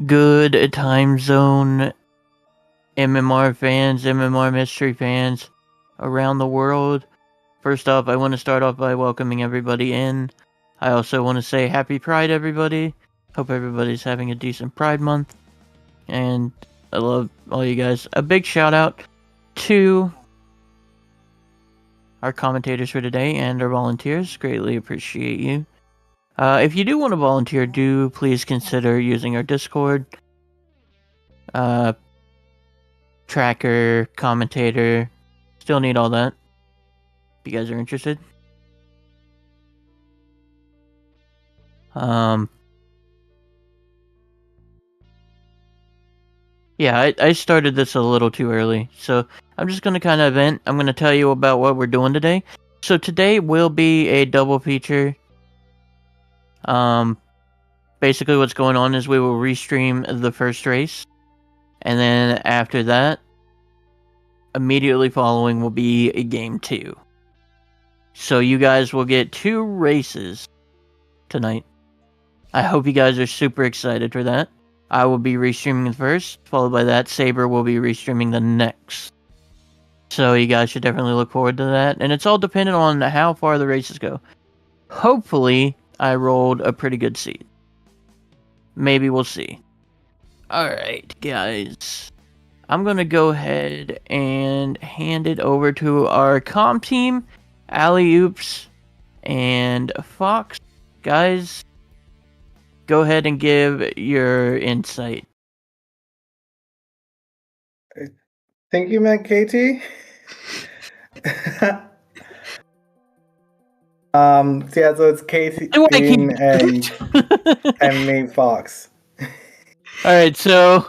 good time zone MMR fans, MMR mystery fans around the world. First off, I want to start off by welcoming everybody in. I also want to say happy Pride, everybody. Hope everybody's having a decent Pride month. And I love all you guys. A big shout out to our commentators for today and our volunteers. Greatly appreciate you. If you do want to volunteer, do please consider using our Discord. Tracker, commentator. Still need all that. If you guys are interested. Yeah, I started this a little too early, so I'm just going to kind of vent. I'm going to tell you about what we're doing today. So today will be a double feature. Basically what's going on is we will restream the first race, and then after that, immediately following will be a game 2. So you guys will get 2 races tonight. I hope you guys are super excited for that. I will be restreaming the first, followed by that Saber will be restreaming the next. So you guys should definitely look forward to that. And it's all dependent on how far the races go. Hopefully, I rolled a pretty good seed. Maybe we'll see. Alright, guys. I'm going to go ahead and hand it over to our comm team, Alley Oops, and Fox. Guys, go ahead and give your insight. I think you meant Katie. Yeah, so it's Katie Bean and me, Fox. Alright, so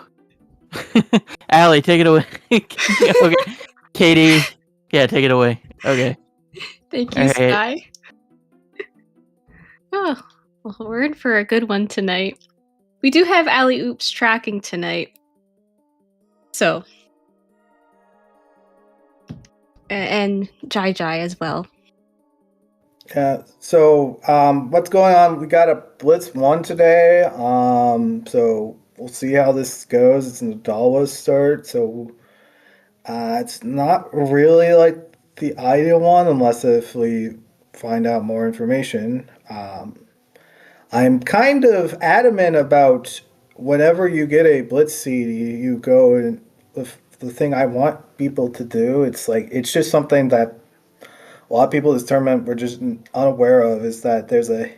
Allie, take it away. Okay. Katie, yeah, take it away. Okay. Thank you, Sky. Oh, well, we're in for a good one tonight. We do have Alley Oops tracking tonight. So. And Jai Jai as well. Yeah, so what's going on? We got a Blitz 1 today. So we'll see how this goes. It's an Adalwa start, so it's not really like the ideal one unless if we find out more information. I'm kind of adamant about whenever you get a Blitz seed, you go and the thing I want people to do, it's just something that a lot of people in this tournament were just unaware of, is that there's a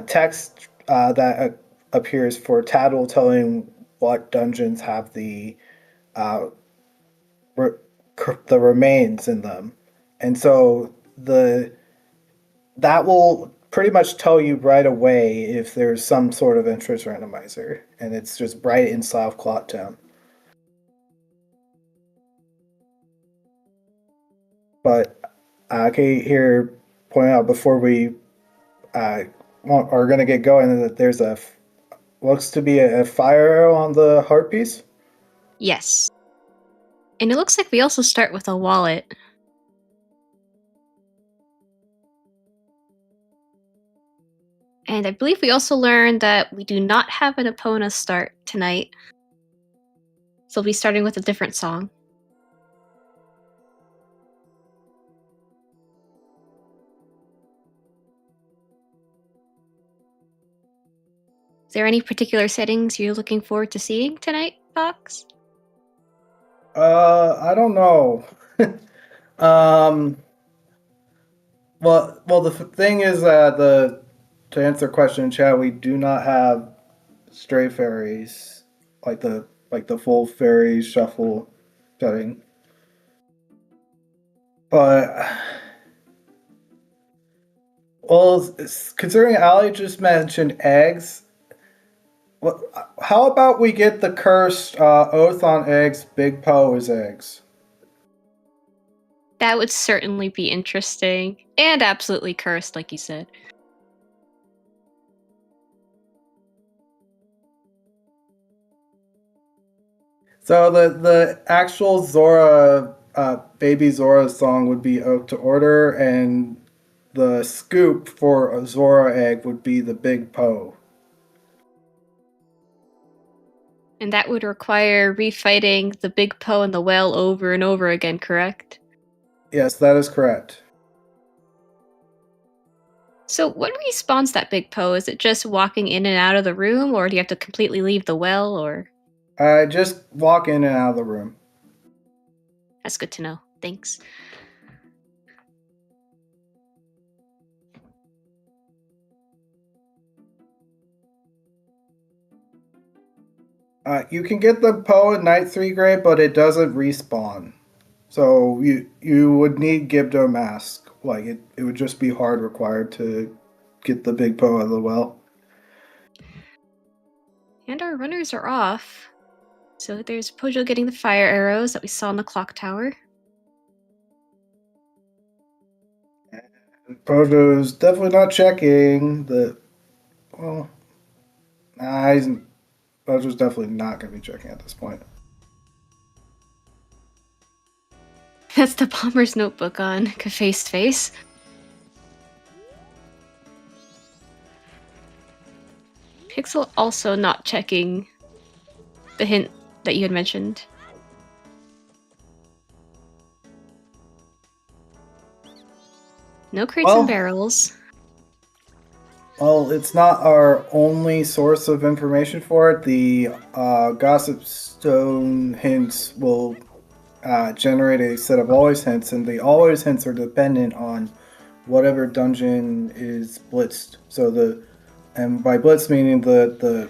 text that appears for Tattle telling what dungeons have the remains in them, and so that will pretty much tell you right away if there's some sort of interest randomizer, and it's just right inside of Clock Town. But okay, here point out before we are going to get going that there's looks to be a fire arrow on the heart piece. Yes. And it looks like we also start with a wallet. And I believe we also learned that we do not have an Epona start tonight. So we'll be starting with a different song. Is there any particular settings you're looking forward to seeing tonight, Fox? I don't know. Well, the thing is that to answer the question in chat, we do not have stray fairies like the full fairy shuffle setting. But well, considering Ali just mentioned eggs, how about we get the cursed oath on eggs? Big Poe is eggs. That would certainly be interesting and absolutely cursed, like you said. So the actual Zora, Baby Zora song would be Oath to Order, and the scoop for a Zora egg would be the Big Poe. And that would require refighting the big Poe and the whale over and over again, correct? Yes, that is correct. So what respawns that big Poe? Is it just walking in and out of the room, or do you have to completely leave the well, or... I just walk in and out of the room. That's good to know. Thanks. You can get the Poe at night 3 grade, but it doesn't respawn. So you would need Gibdo Mask. Like it would just be hard required to get the big Poe out of the well. And our runners are off. So there's Pojo getting the fire arrows that we saw in the clock tower. Pojo's definitely not checking the. Well, nah, Pojo's definitely not going to be checking at this point. That's the bomber's notebook on Kafei's face. Pixel also not checking the hint that you had mentioned. No crates and barrels. Well, it's not our only source of information for it. The Gossip Stone hints will generate a set of always hints, and the always hints are dependent on whatever dungeon is blitzed. So and by blitz meaning the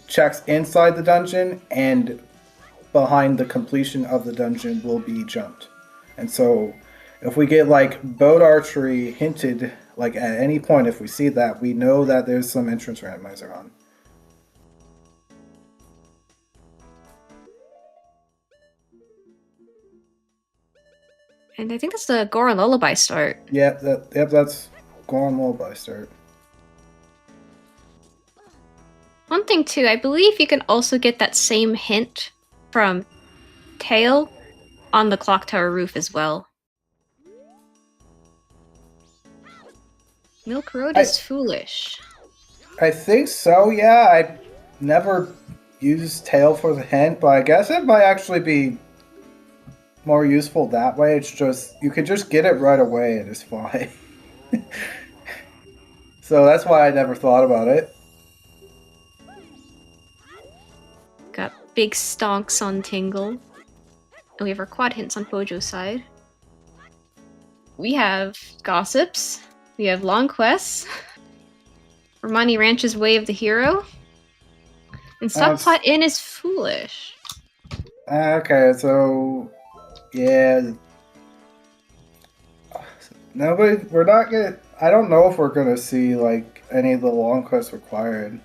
checks inside the dungeon and behind the completion of the dungeon will be jumped. And so if we get like boat archery hinted like at any point, if we see that, we know that there's some entrance randomizer on. And I think that's the Goron Lullaby start. Yep, that's Goron Lullaby start. One thing too, I believe you can also get that same hint from Tail on the clock tower roof as well. Milk Road is foolish. I think so, yeah. I never used Tail for the hint, but I guess it might actually be more useful that way. It's just, you could just get it right away and it's fine. So that's why I never thought about it. Got big stonks on Tingle. And we have our quad hints on Pojo's side. We have Gossips. We have Long Quests. Romani Ranch's Way of the Hero. And Stockpot Inn is foolish. Okay, so yeah. We're not gonna. I don't know if we're gonna see like any of the long quests required.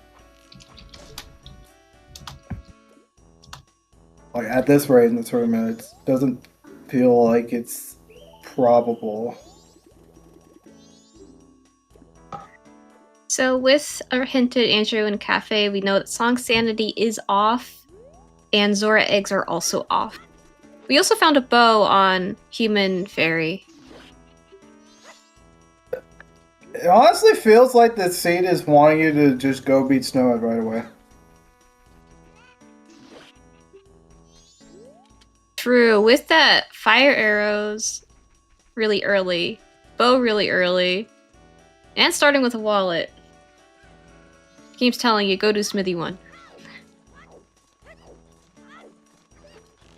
Like at this rate in the tournament, it doesn't feel like it's probable. So with our hinted Andrew and Cafe, we know that Song Sanity is off, and Zora eggs are also off. We also found a bow on Human Fairy. It honestly feels like the seed is wanting you to just go beat Snowhead right away. True, with that fire arrows really early, bow really early, and starting with a wallet. Game's telling you, go do Smithy 1. I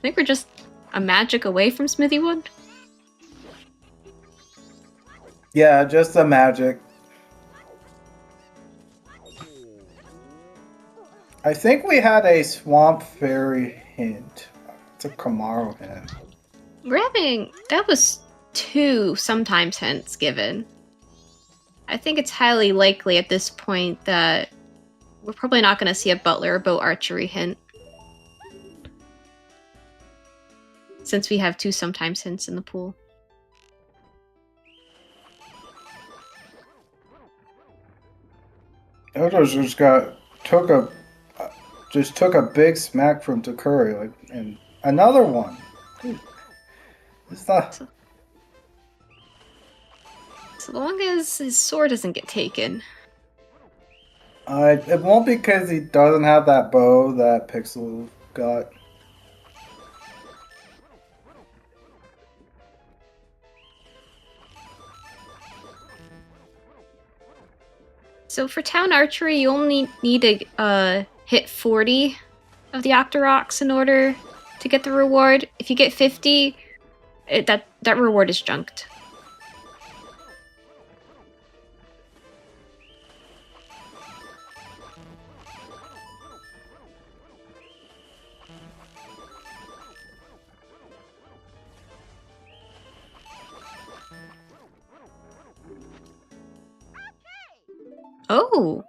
think we're just a magic away from Smithy 1. Yeah, just a magic. I think we had a Swamp Fairy hint. It's a Kamaro hint. That was 2 sometimes hints given. I think it's highly likely at this point that we're probably not going to see a Butler or bow archery hint. Since we have 2 sometimes hints in the pool. Ojo just took a big smack from Takuri, like, and another one. Dude, it's not. So long as his sword doesn't get taken. It won't be because he doesn't have that bow that Pixel got. So for town archery, you only need to hit 40 of the Octoroks in order to get the reward. If you get 50, that reward is junked. Oh!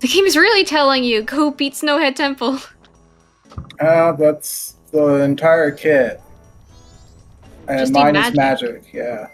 The game is really telling you, go beat Snowhead Temple. That's the entire kit. And Just mine need is magic, yeah.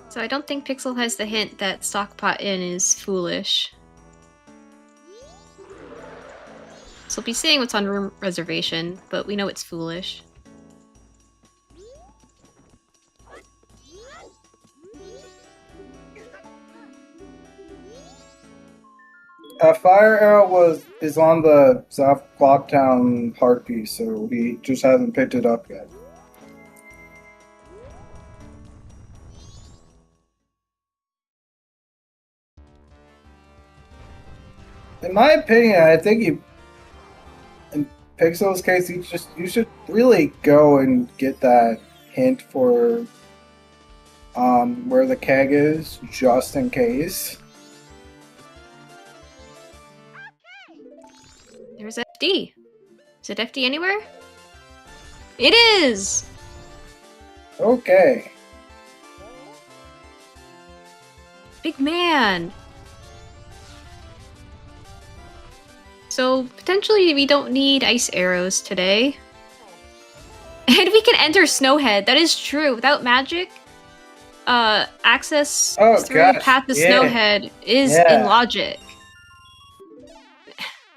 So I don't think Pixel has the hint that Stockpot Inn is foolish. So we'll be seeing what's on room reservation, but we know it's foolish. Fire Arrow is on the South Clocktown hard piece, so he just hasn't picked it up yet. In my opinion, I think in Pixel's case, you should really go and get that hint for where the keg is, just in case. There's FD. Is it FD anywhere? It is! Okay. Big man! So, potentially we don't need ice arrows today. And we can enter Snowhead, that is true. Without magic, access through Path to Snowhead is in logic.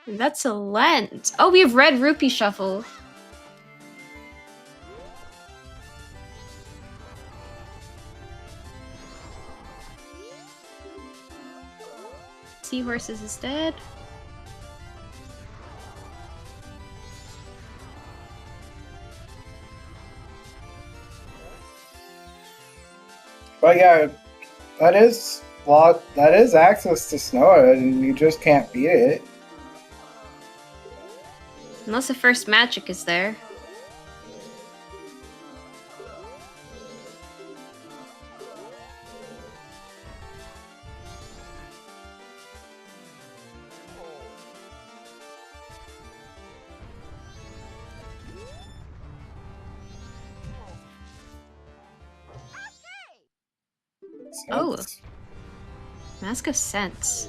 That's a lens. Oh, we have Red Rupee Shuffle. Seahorses is dead. But yeah, that is access to Snowhead, and you just can't beat it. Unless the first magic is there. Oh. Mask of Sense.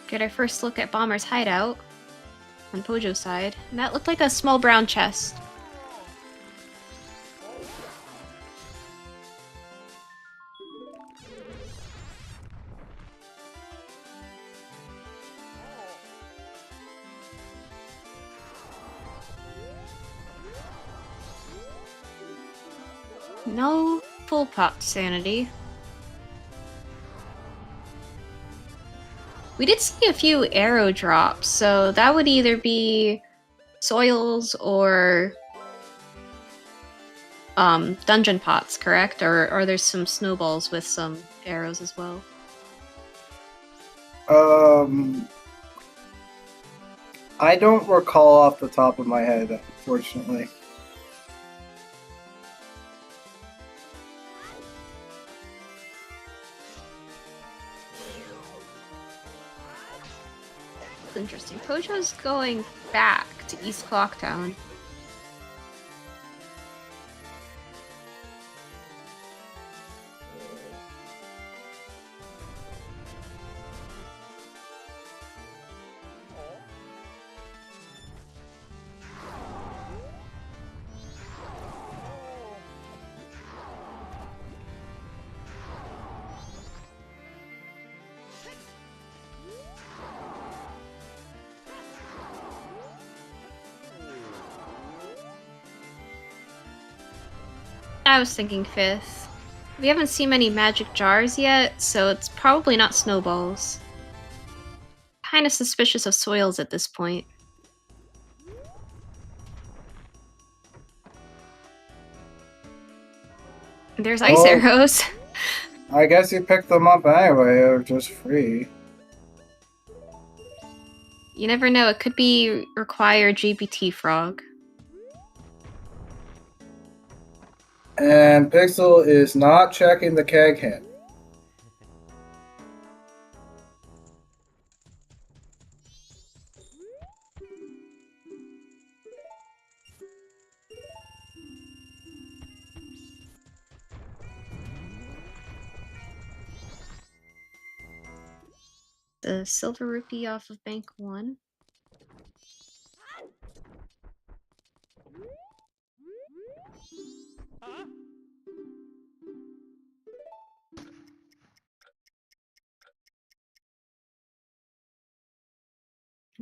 Get our first look at Bomber's hideout on Pojo's side, and that looked like a small brown chest. No full pop sanity. We did see a few arrow drops, so that would either be soils or dungeon pots, correct? Or there's some snowballs with some arrows as well. I don't recall off the top of my head, unfortunately. interesting. Pojo's going back to East Clocktown. I was thinking 5th. We haven't seen many magic jars yet, so it's probably not snowballs. Kinda suspicious of soils at this point. There's ice arrows. I guess you picked them up anyway, they're just free. You never know, it could be require GBT frog. And Pixel is not checking the keg hint. The silver rupee off of Bank 1.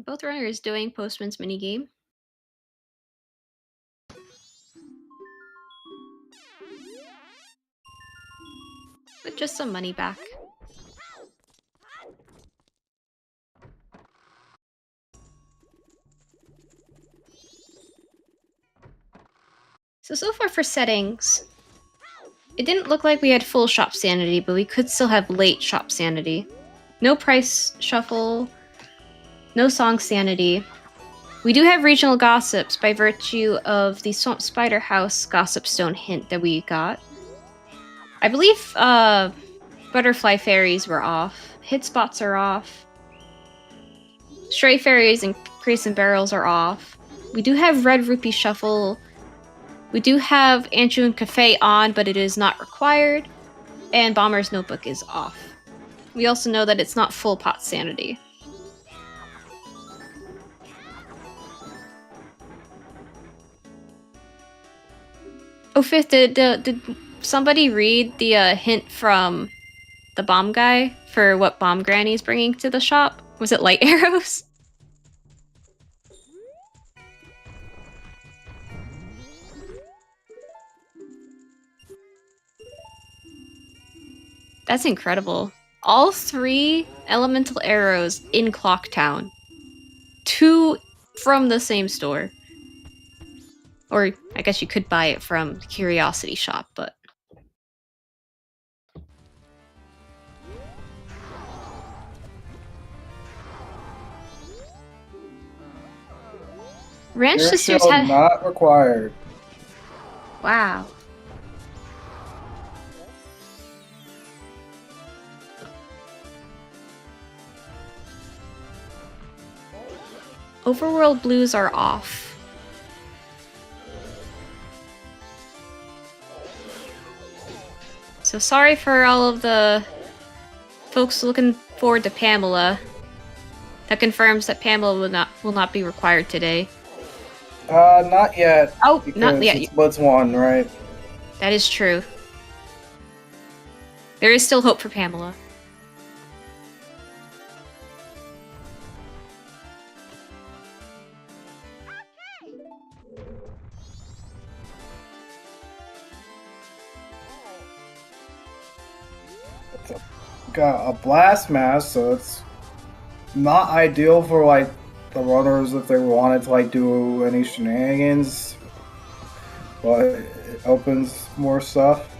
Both runners doing Postman's minigame. With just some money back. So far for settings, it didn't look like we had full shop sanity, but we could still have late shop sanity. No price shuffle, no song sanity. We do have regional gossips by virtue of the Swamp Spider House Gossip Stone hint that we got. I believe Butterfly Fairies were off. Hit spots are off. Stray Fairies and Crates and Barrels are off. We do have Red Rupee Shuffle. We do have Anjun Cafe on, but it is not required. And Bomber's Notebook is off. We also know that it's not full pot sanity. Oh, 5th, did somebody read the hint from the bomb guy for what Bomb Granny's bringing to the shop? Was it light arrows? That's incredible. All 3 elemental arrows in Clocktown. 2 from the same store. Or, I guess you could buy it from the Curiosity Shop, but... Ranch Your Sisters shield had... not required. Wow. Overworld Blues are off. So sorry for all of the folks looking forward to Pamela. That confirms that Pamela will not be required today. Not yet. Oh, not yet. It's Blitz 1, right? That is true. There is still hope for Pamela. Got a blast mask, so it's not ideal for like the runners if they wanted to like do any shenanigans, but it opens more stuff.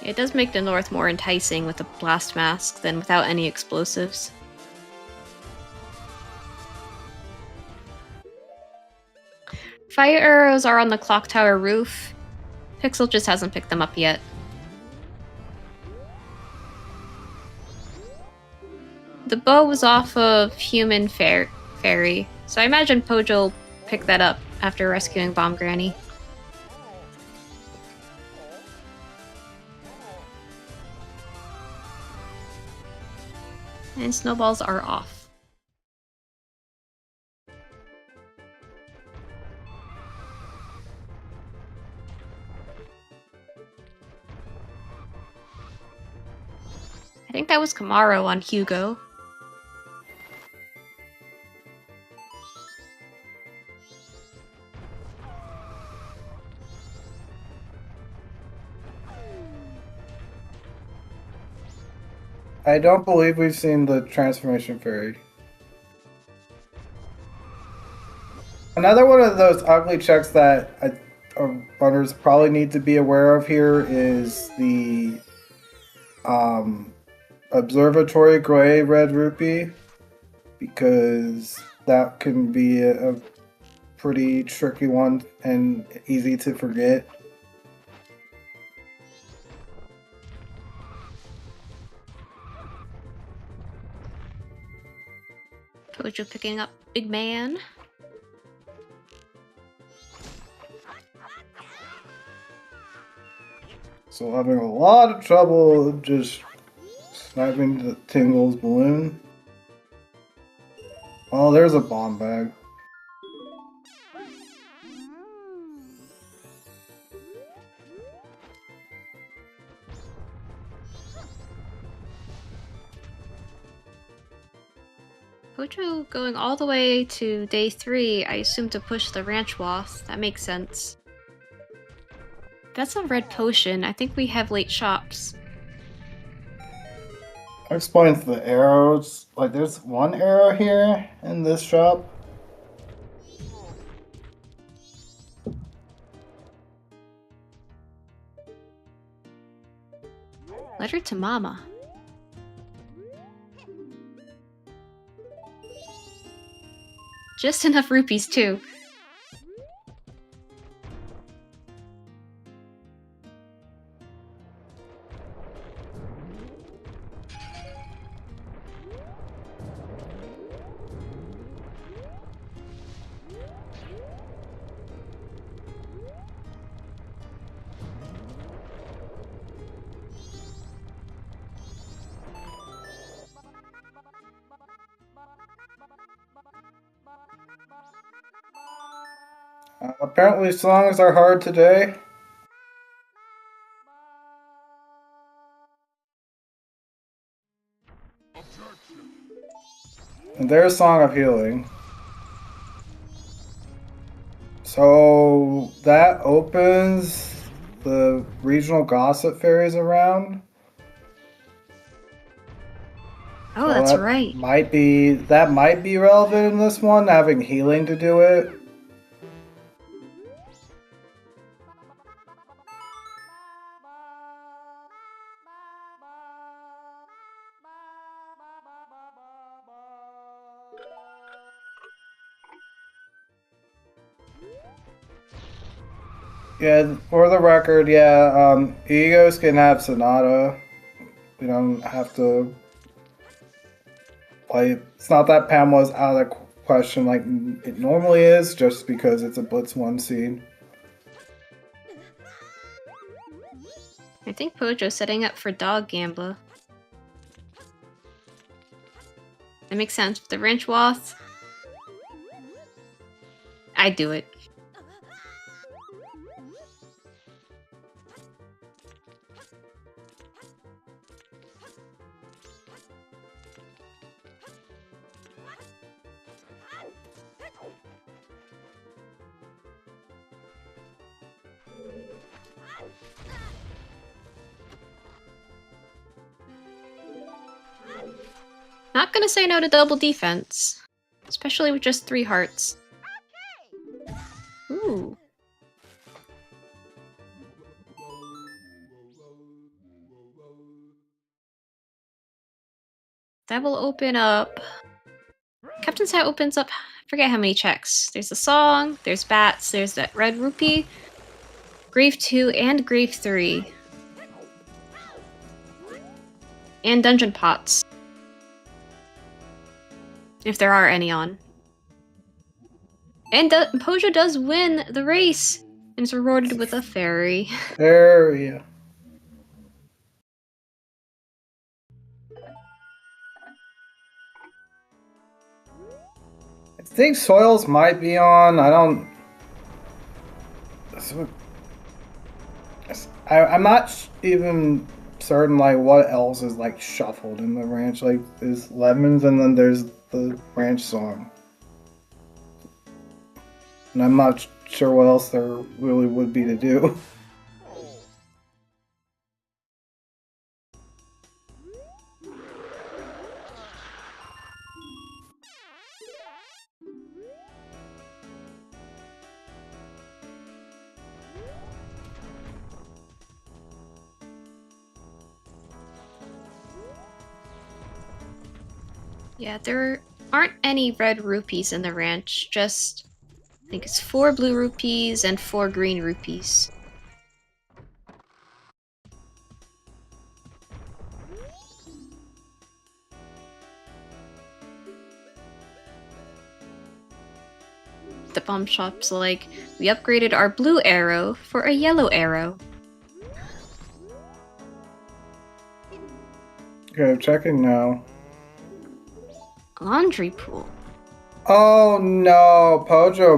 It does make the north more enticing with a blast mask than without any explosives. Fire arrows are on the clock tower roof. Pixel just hasn't picked them up yet. The bow was off of Human Fairy, so I imagine Pojo picked that up after rescuing Bomb Granny. And snowballs are off. I think that was Kamaro on Hugo. I don't believe we've seen the Transformation Fairy. Another one of those ugly checks that runners probably need to be aware of here is the Observatory Gray Red Rupee, because that can be a pretty tricky one and easy to forget. Pojo picking up Big Man. So having a lot of trouble just sniping the Tingle's balloon. Oh, there's a bomb bag. Pojo going all the way to day 3, I assume to push the Ranch Wath. That makes sense. That's a red potion. I think we have late shops. Explains the arrows. Like, there's one arrow here in this shop. Letter to Mama. Just enough rupees, too. Apparently songs are hard today. And there's Song of Healing. So that opens the regional gossip fairies around. Oh, So that's that right. might be relevant in this one, having healing to do it. Yeah, for the record, yeah, Egos can have Sonata. We don't have to play. It's not that Pam was out of the question like it normally is, just because it's a Blitz 1 seed. I think Pojo's setting up for Dog Gambler. That makes sense. With the Ranch Wath, I'd do it. Not gonna say no to double defense. Especially with just 3 hearts. Ooh. That will open up... Captain's Hat opens up forget how many checks. There's a song, there's bats, there's that red rupee, grave 2 and grave 3. And dungeon pots. If there are any on. And Pojo does win the race and is rewarded with a fairy. There, yeah. I think soils might be on. I don't. I'm not even certain like what else is like shuffled in the ranch. Like there's lemons and then there's the ranch song. And I'm not sure what else there really would be to do. Yeah, there aren't any red rupees in the ranch, just I think it's 4 blue rupees and 4 green rupees. The bomb shop's like, we upgraded our blue arrow for a yellow arrow. Okay, I'm checking now. Laundry pool. Oh no, Pojo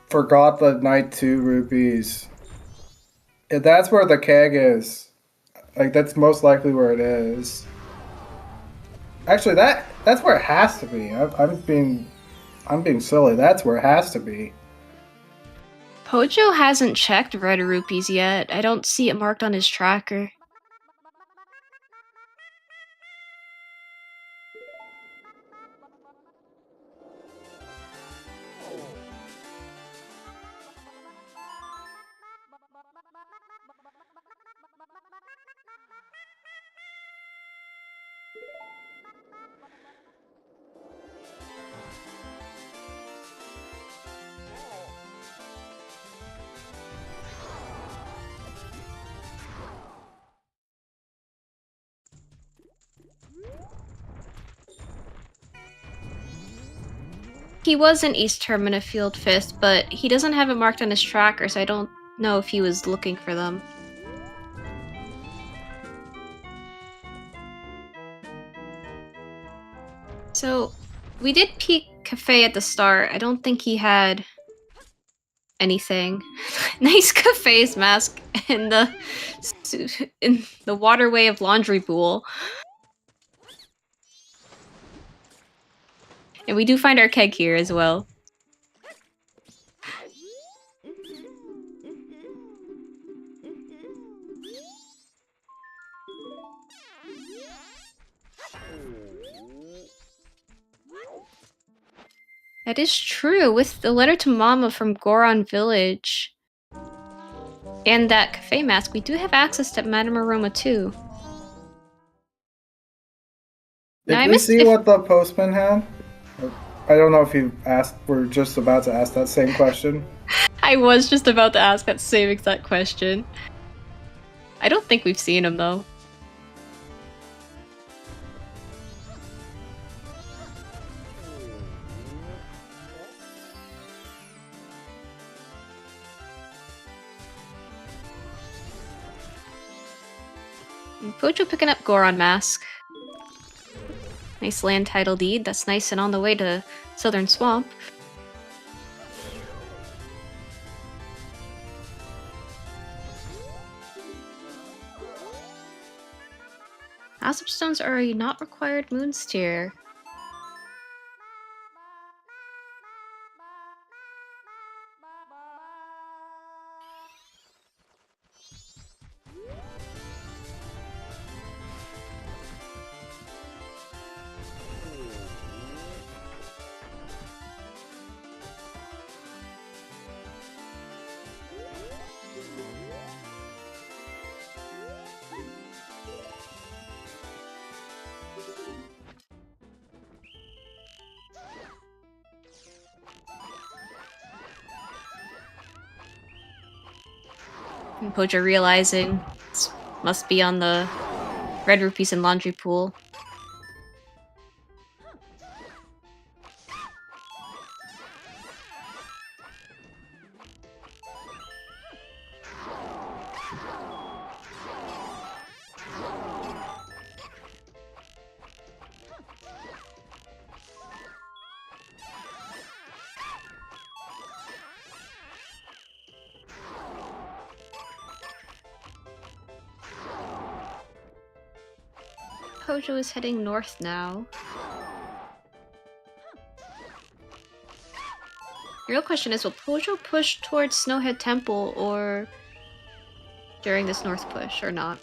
forgot the night 2 rupees. Yeah, that's where the keg is. Like that's most likely where it is. Actually, that's where it has to be. I'm being silly. That's where it has to be. Pojo hasn't checked red rupees yet. I don't see it marked on his tracker. He was in East Termina Field 5th, but he doesn't have it marked on his tracker, so I don't know if he was looking for them. So, we did peek Cafe at the start. I don't think he had anything. Nice Cafe's mask in the waterway of Laundry Pool. And we do find our keg here as well. That is true. With the letter to Mama from Goron Village and that cafe mask, we do have access to Madame Aroma too. Did we see what the postman had? I don't know if you asked. We're just about to ask that same question. I was just about to ask that same exact question. I don't think we've seen him though. And Pojo picking up Goron mask. Nice land title deed. That's nice and on the way to Southern Swamp. House of Stones are a not required Moon's Tier. And Pojo realizing this must be on the red rupees and laundry pool. Pojo is heading north now. The real question is, will Pojo push towards Snowhead Temple or during this north push or not?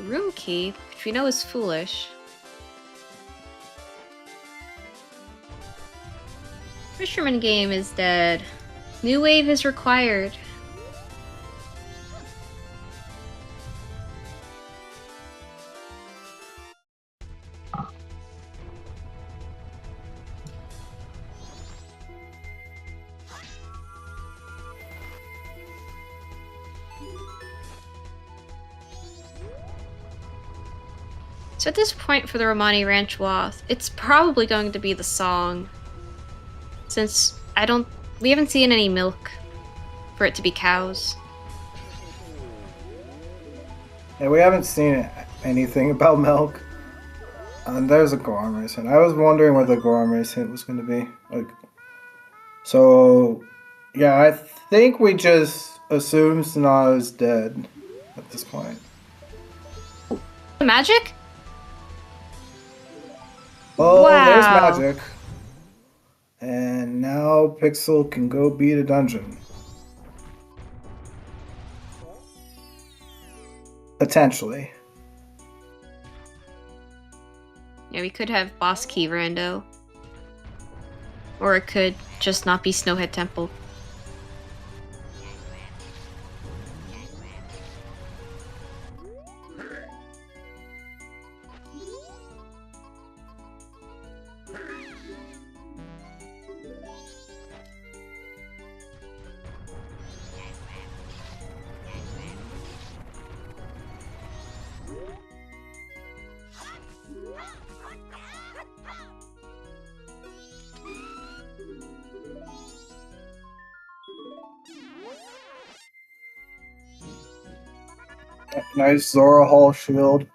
Room key, which we know is foolish. Fisherman game is dead. New wave is required. So at this point for the Romani Ranch Wath, it's probably going to be the song. Since we haven't seen any milk for it to be cows. Yeah, we haven't seen anything about milk. And there's a Goron Race hint. I was wondering what the Goron Race hint was going to be. So, yeah, I think we just assume Sanaa is dead at this point. Magic? Oh, Wow. There's magic. And now Pixel can go beat a dungeon. Potentially. Yeah, we could have Boss Key Rando. Or it could just not be Snowhead Temple. Nice Zora Hall shield.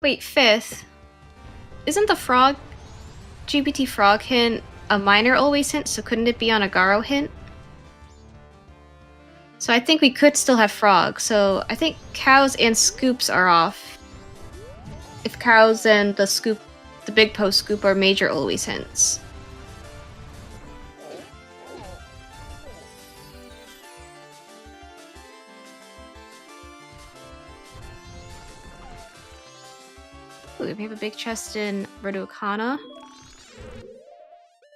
Wait, fifth. Isn't the frog GPT frog hint a minor always hint, so couldn't it be on a Garo hint? So I think we could still have frogs, so I think cows and scoops are off. If cows and the big post scoop are major always hints. Ooh, we have a big chest in Redokana.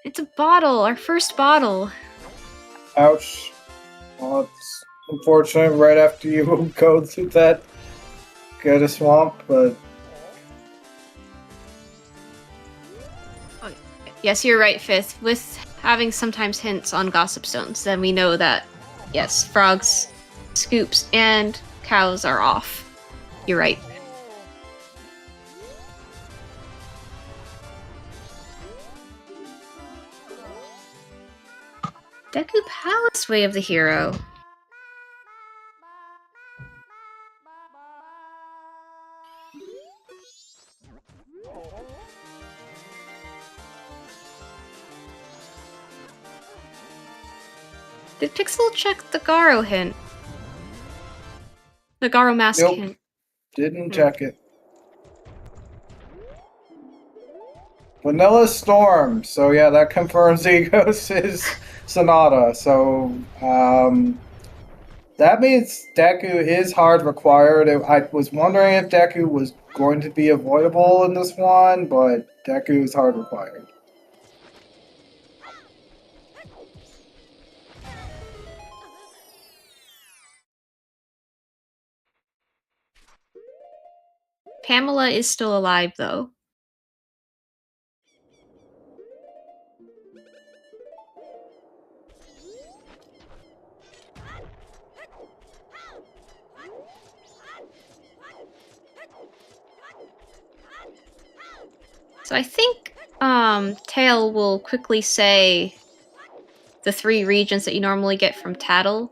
It's a bottle! Our first bottle! Ouch. Well, it's unfortunate right after you go through that get a swamp, but Yes, you're right, Fifth. With having sometimes hints on Gossip Stones, then we know that, yes, frogs, scoops, and cows are off. You're right. Deku Palace Way of the Hero. Did Pixel check the Garo hint? The Garo mask Nope. hint. Didn't check it. Vanilla Storm. So yeah, that confirms Egos is Sonata. So that means Deku is hard required. I was wondering if Deku was going to be avoidable in this one, but Deku is hard required. Pamela is still alive, though. So I think Tail will quickly say the 3 regions that you normally get from Tattle.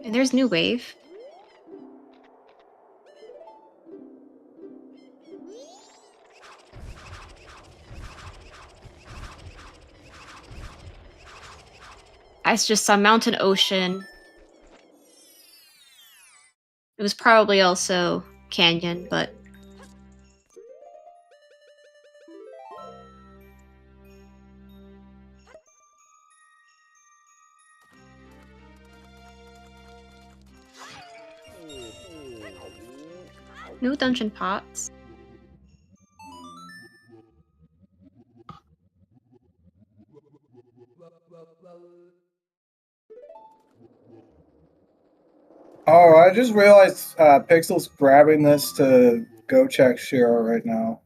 And there's New Wave. I just saw Mountain Ocean. It was probably also Canyon, but... No dungeon pots. Oh, I just realized Pixel's grabbing this to go check Shiro right now.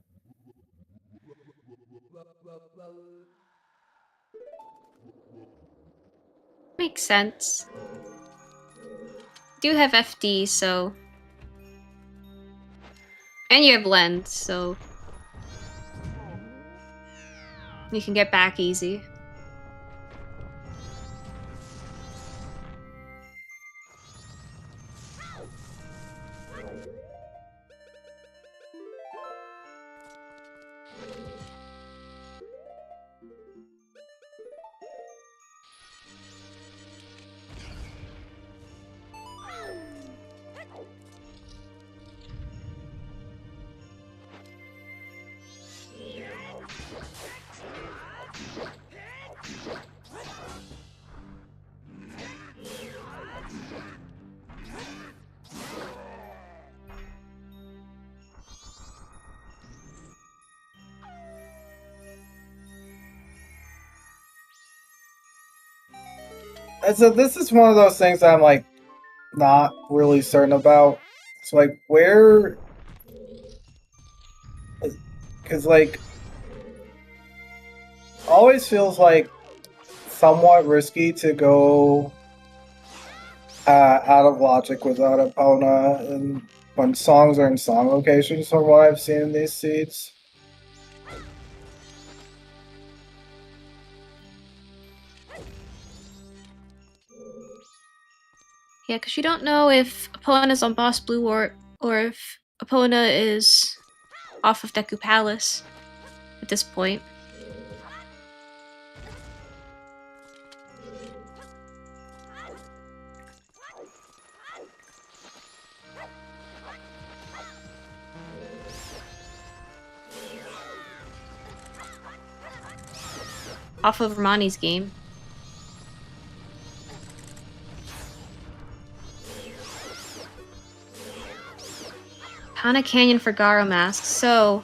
Makes sense. Do have FD, so... And you have Lens, so... You can get back easy. And so this is one of those things I'm like not really certain about. It's like where, because like always feels like somewhat risky to go out of logic without Epona, and when songs are in song locations from what I've seen in these seeds. Yeah, because you don't know if Epona is on Boss Blue or if Epona is off of Deku Palace at this point. Off of Romani's game. Hana Canyon for Garo masks. So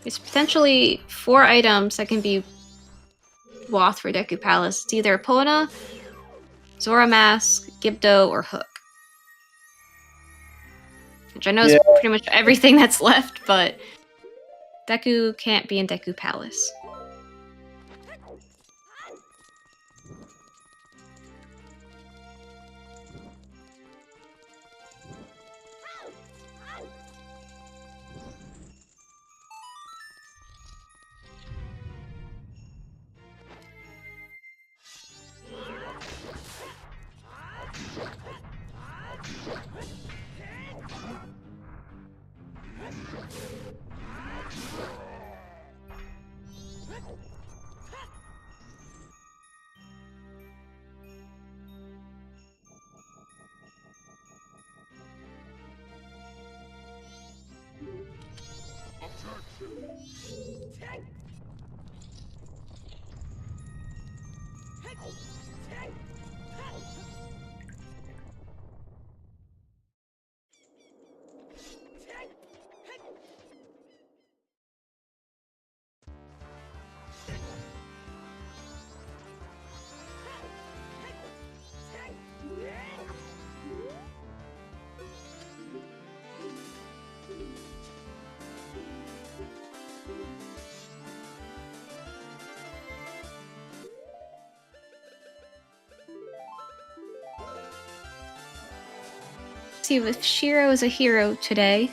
it's potentially 4 items that can be Woth for Deku Palace. It's either Epona, Zora Mask, Gibdo, or Hook. Which I know is pretty much everything that's left, but Deku can't be in Deku Palace. See if Shiro is a hero today.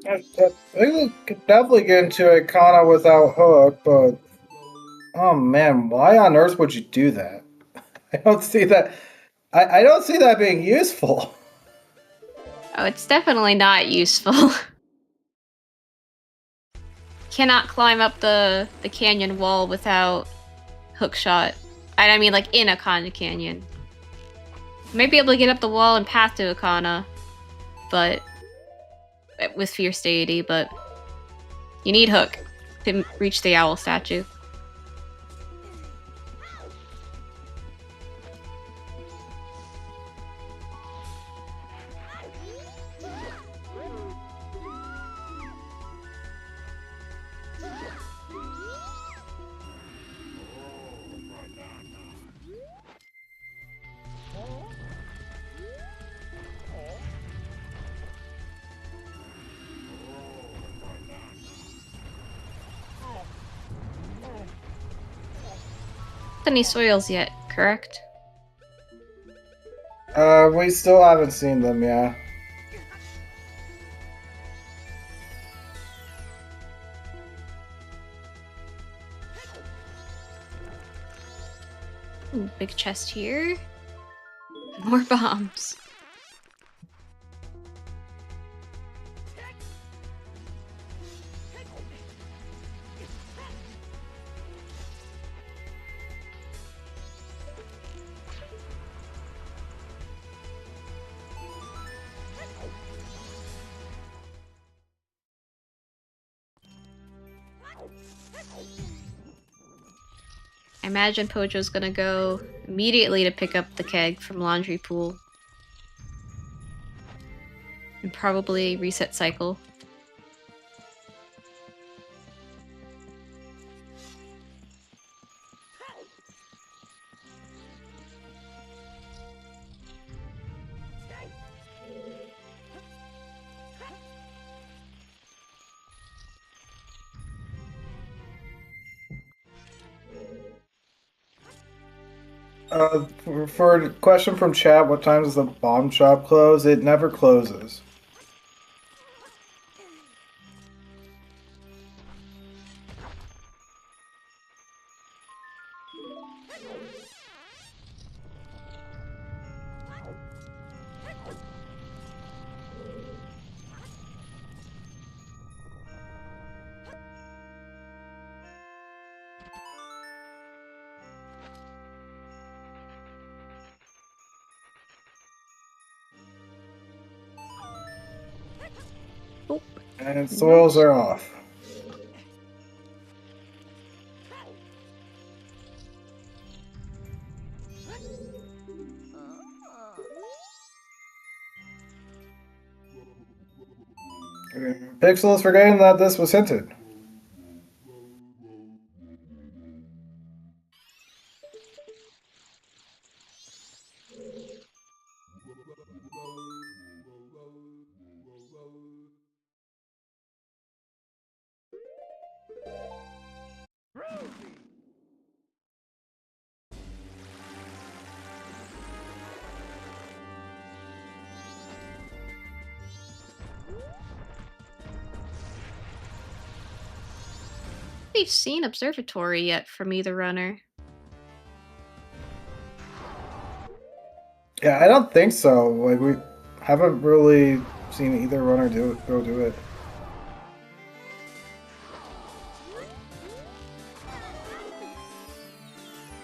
I think we could definitely get into Icona without Hook, but oh man, why on earth would you do that? I don't see that. I don't see that being useful. Oh, it's definitely not useful. Cannot climb up the canyon wall without hookshot. I mean, like, in Akana Canyon. Might be able to get up the wall and path to Akana, but with Fierce Deity, but you need Hook to reach the owl statue. Any soils yet, correct? We still haven't seen them, yeah. Ooh, big chest here. More bombs. I imagine Pojo's gonna go immediately to pick up the keg from Laundry Pool. And probably reset cycle. For a question from chat, what time does the bomb shop close? It never closes. Oh. And soils are off. Pixel is forgetting that this was hinted. We've seen Observatory yet from either runner. Yeah, I don't think so. Like, we haven't really seen either runner go do it.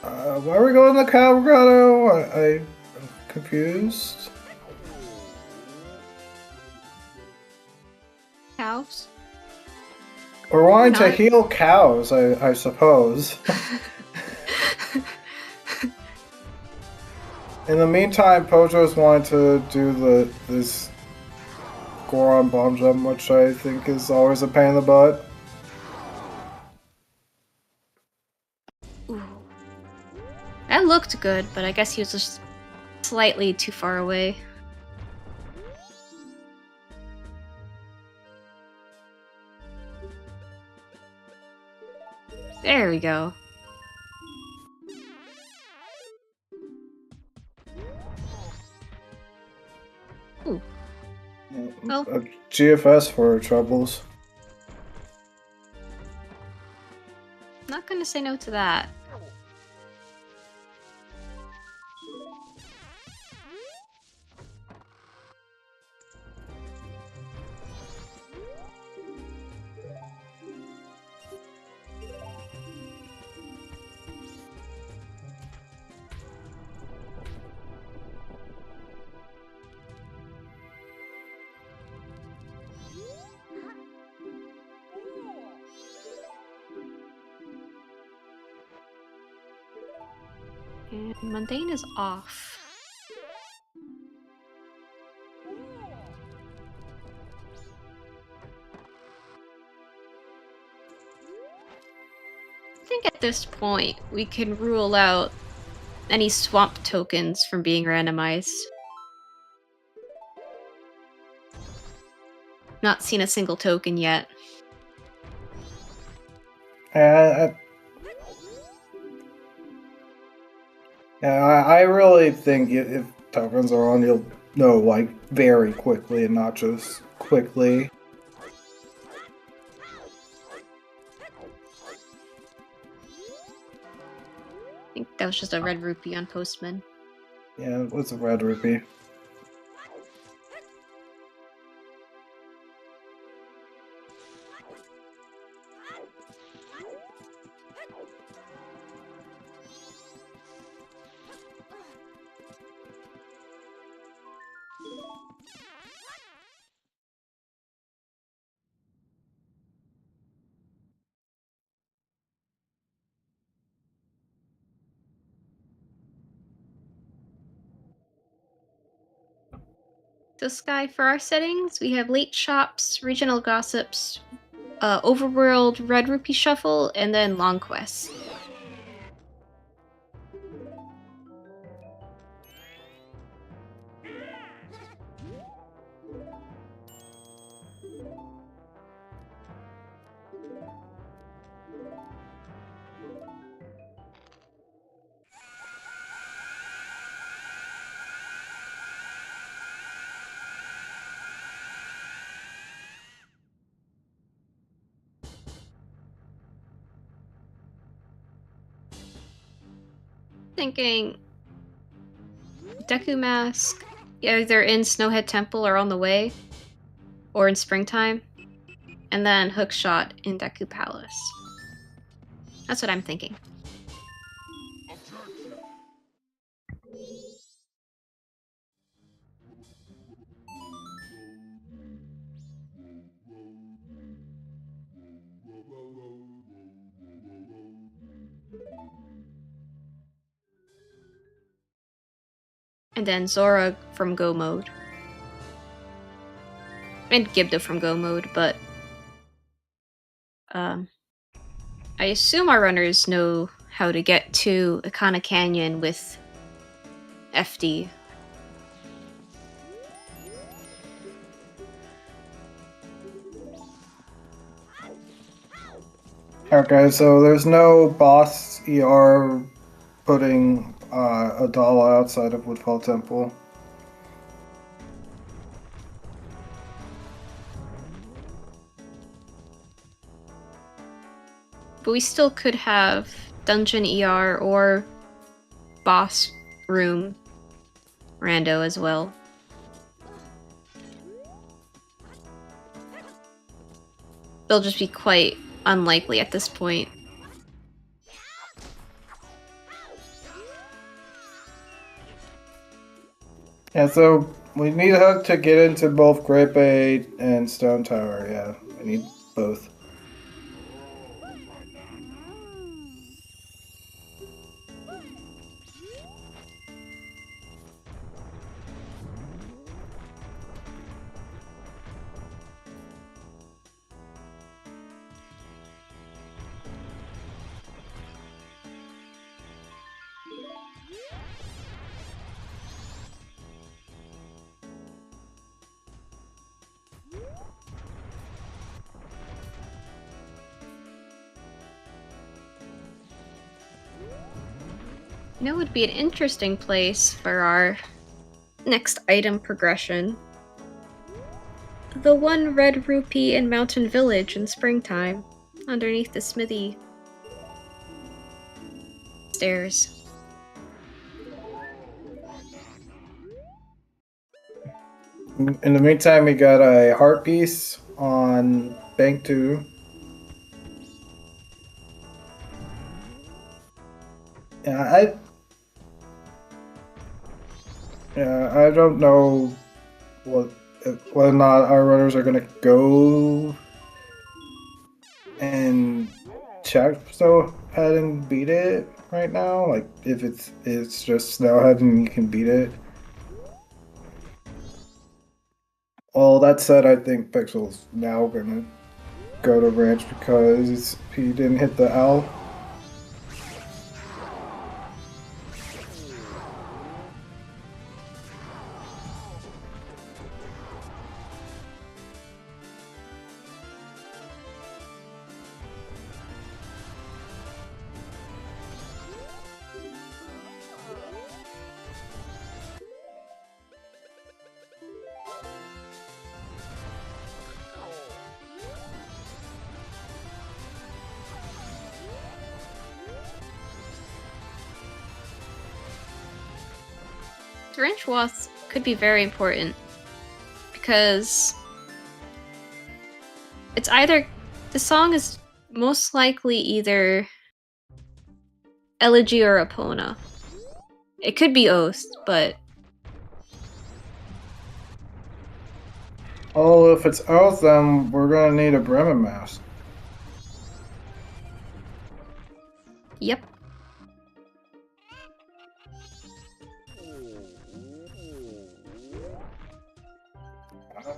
Why are we going to Cow Grotto? I'm confused. Cows? We're wanting to Not. heal cows, I suppose. In the meantime, Pojo's wanting to do this Goron bomb jump, which I think is always a pain in the butt. Ooh. That looked good, but I guess he was just slightly too far away. There we go. Ooh. Oh. GFS for troubles. Not gonna say no to that. And mundane is off. I think at this point we can rule out any swamp tokens from being randomized. Not seen a single token yet. I really think if tokens are on, you'll know like very quickly and not just quickly. I think that was just a red rupee on Postman. Yeah, it was a red rupee. So Sky, for our settings, we have late shops, regional gossips, overworld red rupee shuffle, and then long quests. Thinking Deku Mask, either in Snowhead Temple or on the way, or in springtime, and then Hookshot in Deku Palace. That's what I'm thinking. And then Zora from Go Mode. And Gibdo from Go Mode, but I assume our runners know how to get to Akana Canyon with FD. Okay, so there's no boss ER putting a doll outside of Woodfall Temple. But we still could have Dungeon ER or Boss Room Rando as well. They'll just be quite unlikely at this point. Yeah, so we need Hook to get into both Great Bay and Stone Tower. Yeah, we need both. You know, would be an interesting place for our next item progression. The one red rupee in Mountain Village in springtime, underneath the smithy stairs. In the meantime, we got a heart piece on Bank 2. Yeah, I don't know whether or not our runners are gonna go and check Snowhead and beat it right now. Like if it's just Snowhead and you can beat it. All that said, I think Pixel's now gonna go to Ranch because he didn't hit the L. Ranch Wasp could be very important because it's either the song is most likely either Elegy or Epona. It could be Oath, but Oh, if it's Oath, then we're gonna need a Bremen mask. yep.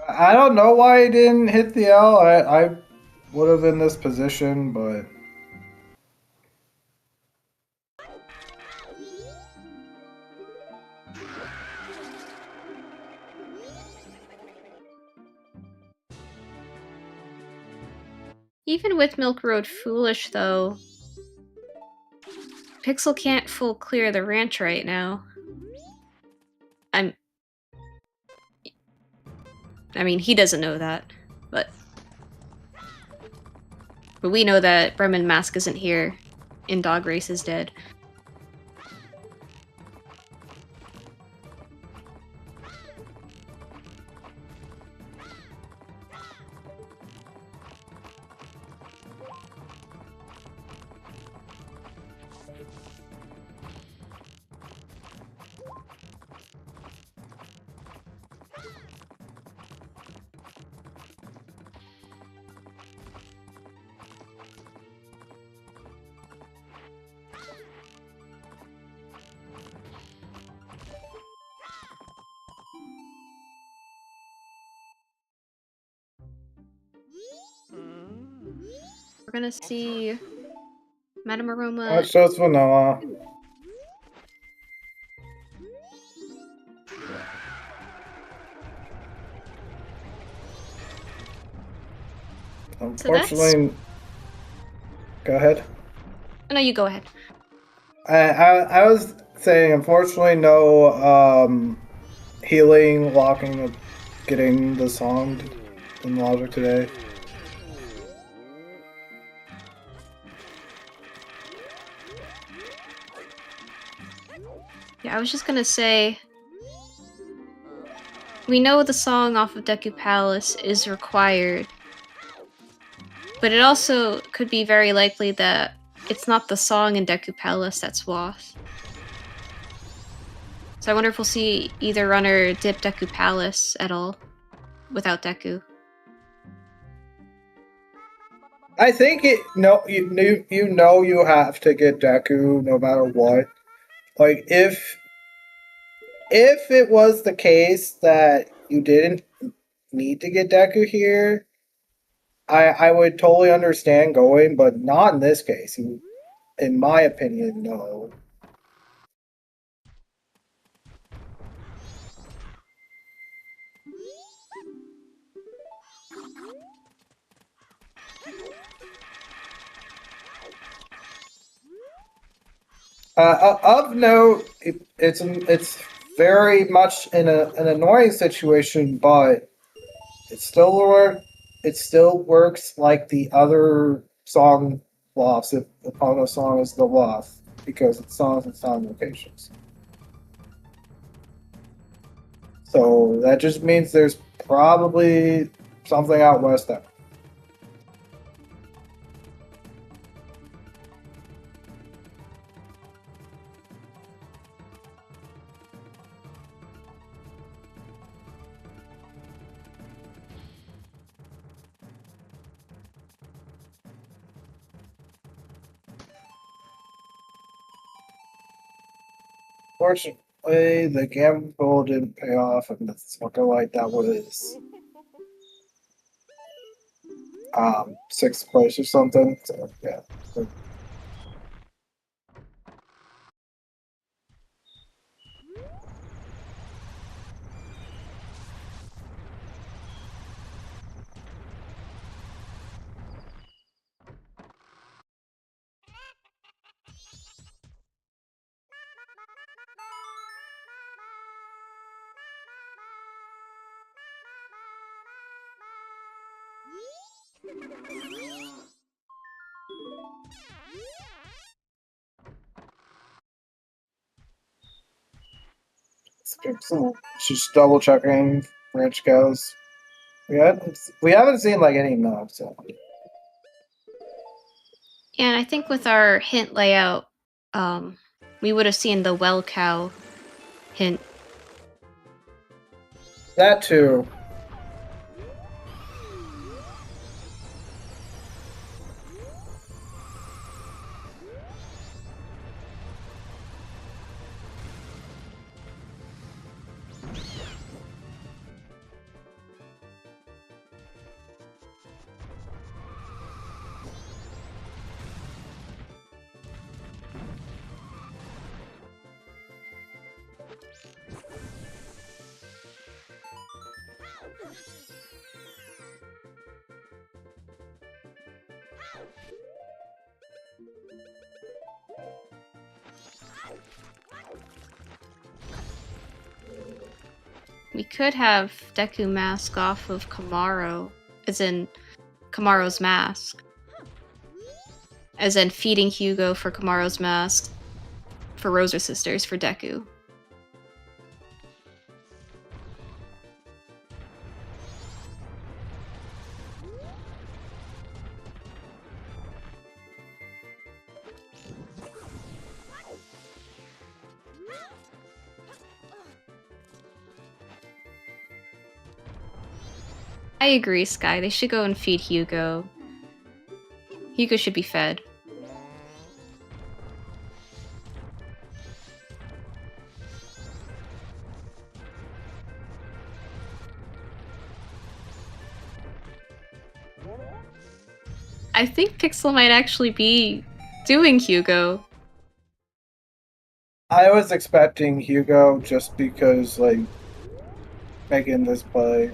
I don't know why he didn't hit the L. I would have in this position, but Even with Milk Road Foolish, though, Pixel can't full clear the ranch right now. I mean, he doesn't know that, but we know that Bremen Mask isn't here, and Dog Race is dead. We're gonna see Madame Aroma. that's just vanilla. Unfortunately, go ahead. Oh, no, you go ahead. I was saying, unfortunately, no healing locking of getting the song in Logic today. Yeah, I was just gonna say, we know the song off of Deku Palace is required, but it also could be very likely that it's not the song in Deku Palace that's WASP. So I wonder if we'll see either runner dip Deku Palace at all, without Deku. I think you know you have to get Deku no matter what. Like if it was the case that you didn't need to get Deku here, I would totally understand going, but not in this case. In my opinion, no. Of note, it's very much in an annoying situation, but it still work. It still works like the other song lofts. If the Pono song is the loft, because it's songs and sound locations. So that just means there's probably something out west that. Fortunately, the gamble didn't pay off, and it's looking like that was 6th place or something. So yeah. Just double checking branch goes. We haven't seen like any mobs. So. And I think with our hint layout, we would have seen the well cow hint. That too. We could have Deku mask off of Kamaro, as in Kamaro's mask. As in feeding Hugo for Kamaro's mask, for Roser Sisters for Deku. I agree, Sky. They should go and feed Hugo. Hugo should be fed. I think Pixel might actually be doing Hugo. I was expecting Hugo just because, like, making this play.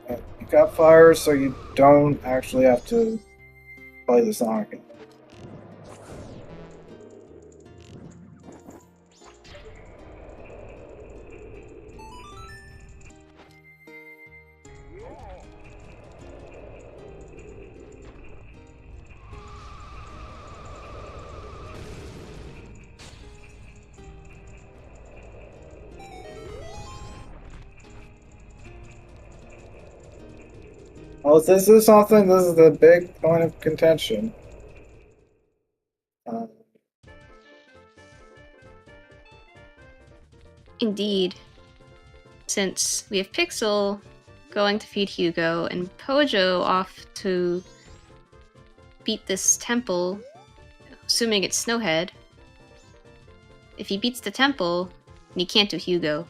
You got fire, so you don't actually have to play the song again. Well, if this is something, this is the big point of contention. Indeed. Since we have Pixel going to feed Hugo and Pojo off to beat this temple, assuming it's Snowhead. If he beats the temple, then he can't do Hugo.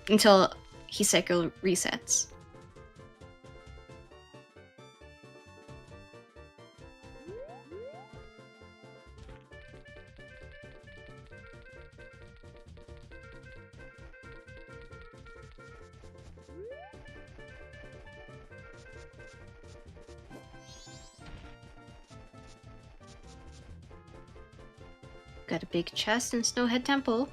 Until he cycle resets. Got a big chest in Snowhead Temple.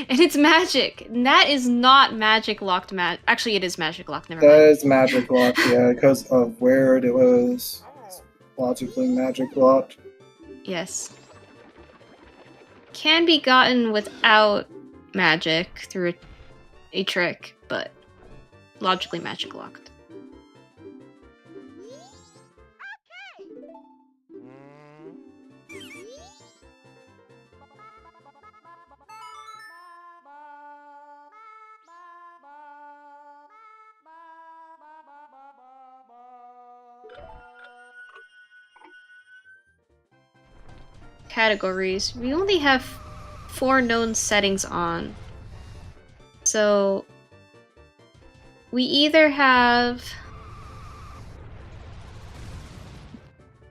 And it's magic. That is not magic locked Actually, it is magic locked. Never mind. That is magic locked, yeah, because of where it was. It's logically magic locked. Yes. Can be gotten without magic through a trick, but logically magic locked. Categories. We only have 4 known settings on. So we either have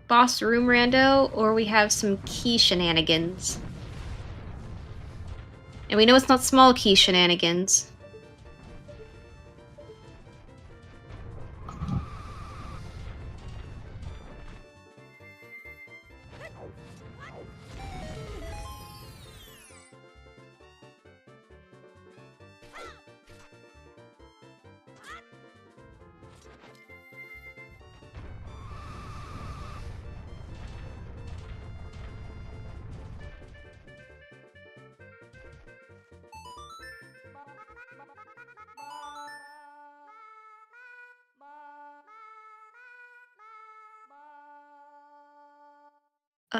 boss room rando or we have some key shenanigans. And we know it's not small key shenanigans.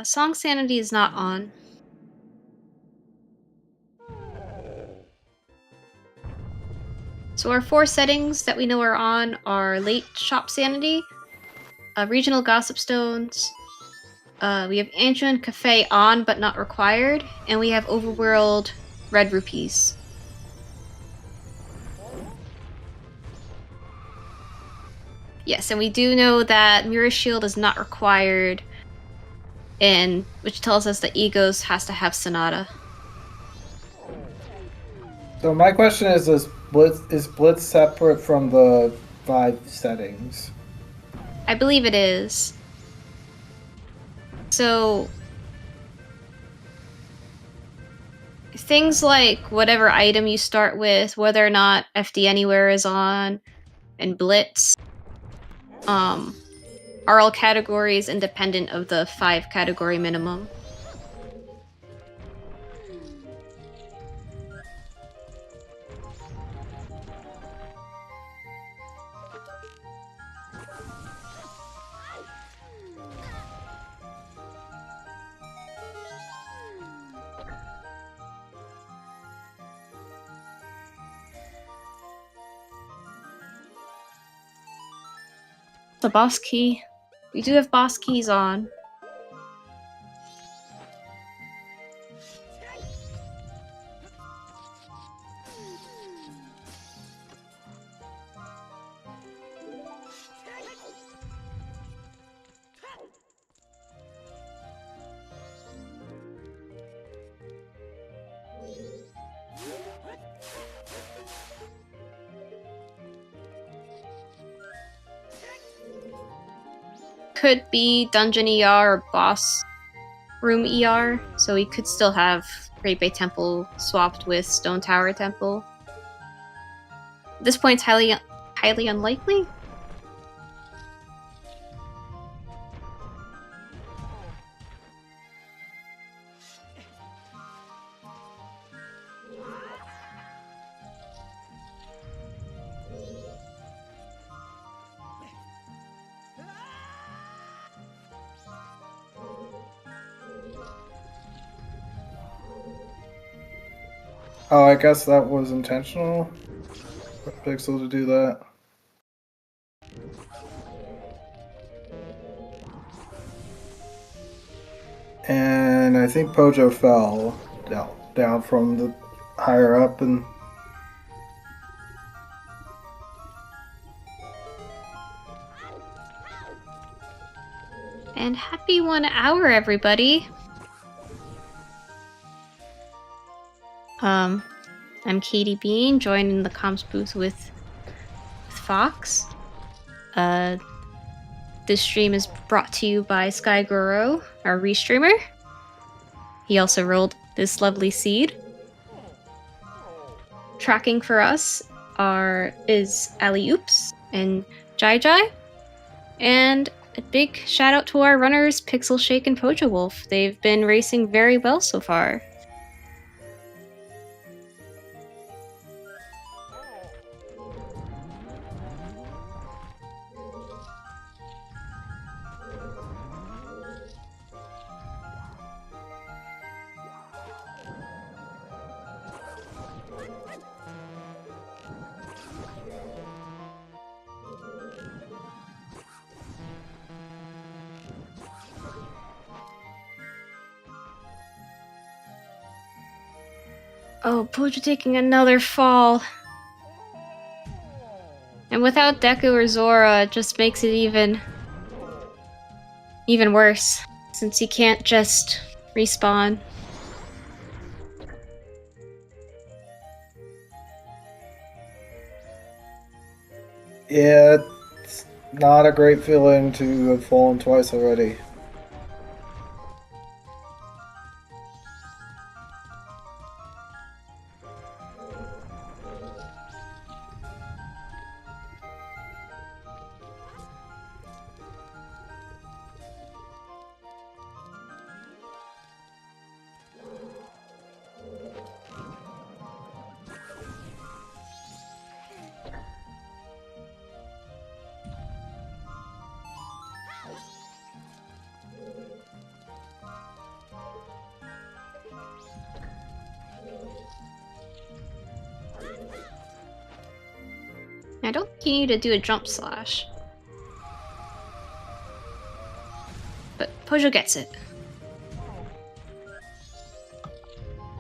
Song sanity is not on. So our 4 settings that we know are on are late shop sanity, regional gossip stones, we have ancient cafe on but not required, and we have overworld red rupees. Yes, and we do know that mirror shield is not required, and which tells us that Egos has to have Sonata. So my question is Blitz separate from the 5 settings? I believe it is. So things like whatever item you start with, whether or not FD Anywhere is on, and Blitz, are all categories independent of the 5 category minimum. The boss key. We do have boss keys on. Could be Dungeon ER or Boss Room ER, so we could still have Great Bay Temple swapped with Stone Tower Temple. At this point, it's highly unlikely. Oh, I guess that was intentional for Pixel to do that. And I think Pojo fell down from the higher up and And happy 1 hour, everybody. I'm Katie Bean, joined in the comms booth with Fox. This stream is brought to you by Sky Goro, our restreamer. He also rolled this lovely seed. Tracking for us is Ali Oops and Jai Jai. And a big shout out to our runners, pixelshake and Pojolonewolf. They've been racing very well so far. Oh, Pojo taking another fall. And without Deku or Zora, it just makes it even worse, since he can't just respawn. Yeah, it's not a great feeling to have fallen twice already. I don't think you need to do a jump slash. But Pojo gets it.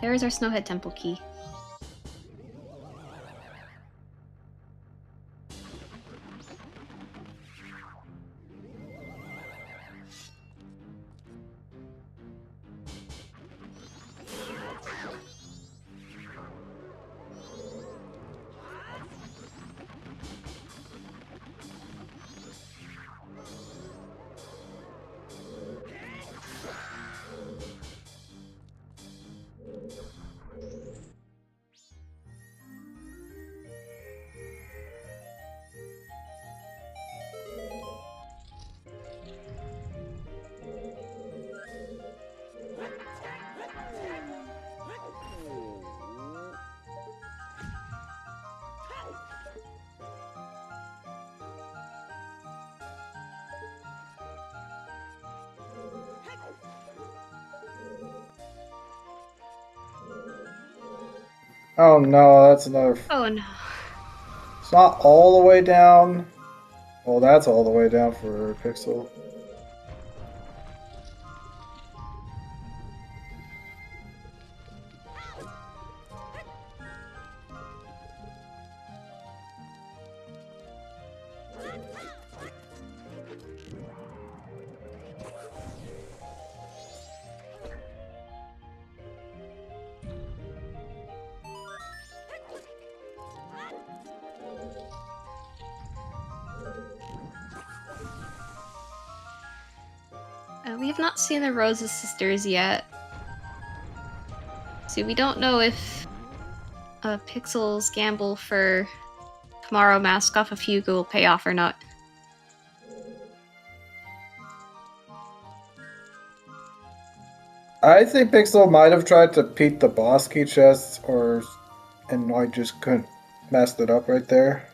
There is our Snowhead Temple key. Oh no, that's another. Oh no. It's not all the way down. Well, that's all the way down for Pixel. We have not seen the Rosa sisters yet. So we don't know if Pixel's gamble for tomorrow mask off of Hugo will pay off or not. I think Pixel might have tried to peek the boss key chests, and I just couldn't mess it up right there.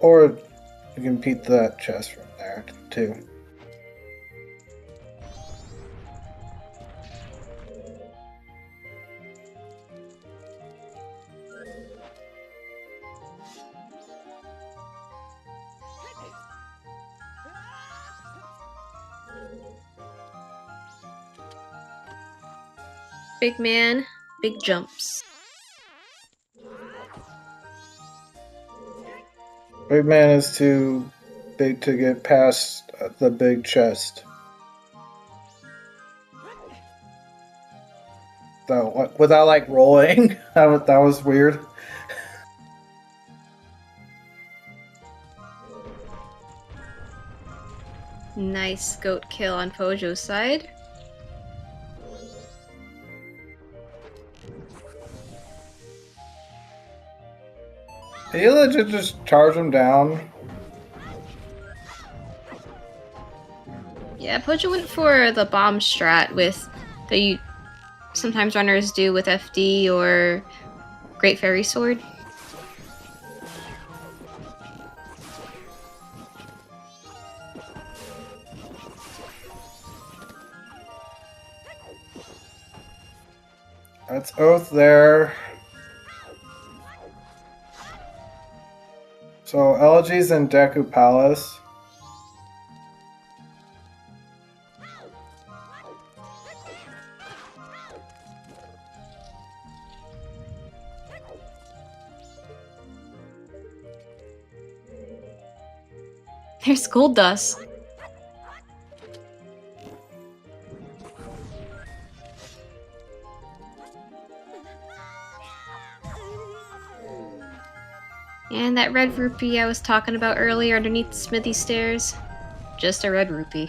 Or you can peek that chest from there too. Big man, big jumps. Big man is too big to get past the big chest. So without like rolling, that was weird. Nice goat kill on Pojo's side. Did he legit just charge him down? Yeah, Pojo went for the bomb strat with that you sometimes runners do with FD or Great Fairy Sword. That's Oath there. So LG's in Deku Palace. There's Gold Dust. And that red rupee I was talking about earlier underneath the smithy stairs, just a red rupee.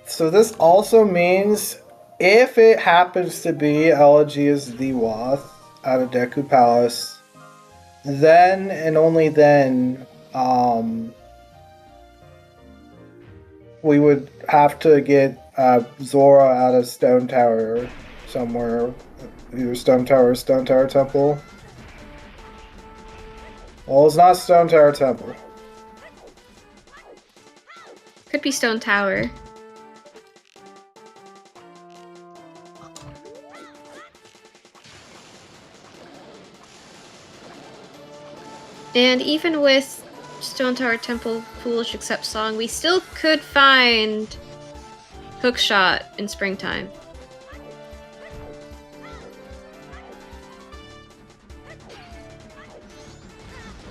So this also means if it happens to be Elegy is the Wath out of Deku Palace, then and only then we would have to get Zora out of Stone Tower somewhere. Either Stone Tower or Stone Tower Temple. Well, it's not Stone Tower Temple. Could be Stone Tower. And even with Stone Tower Temple Foolish Accept Song, we still could find Hookshot in springtime.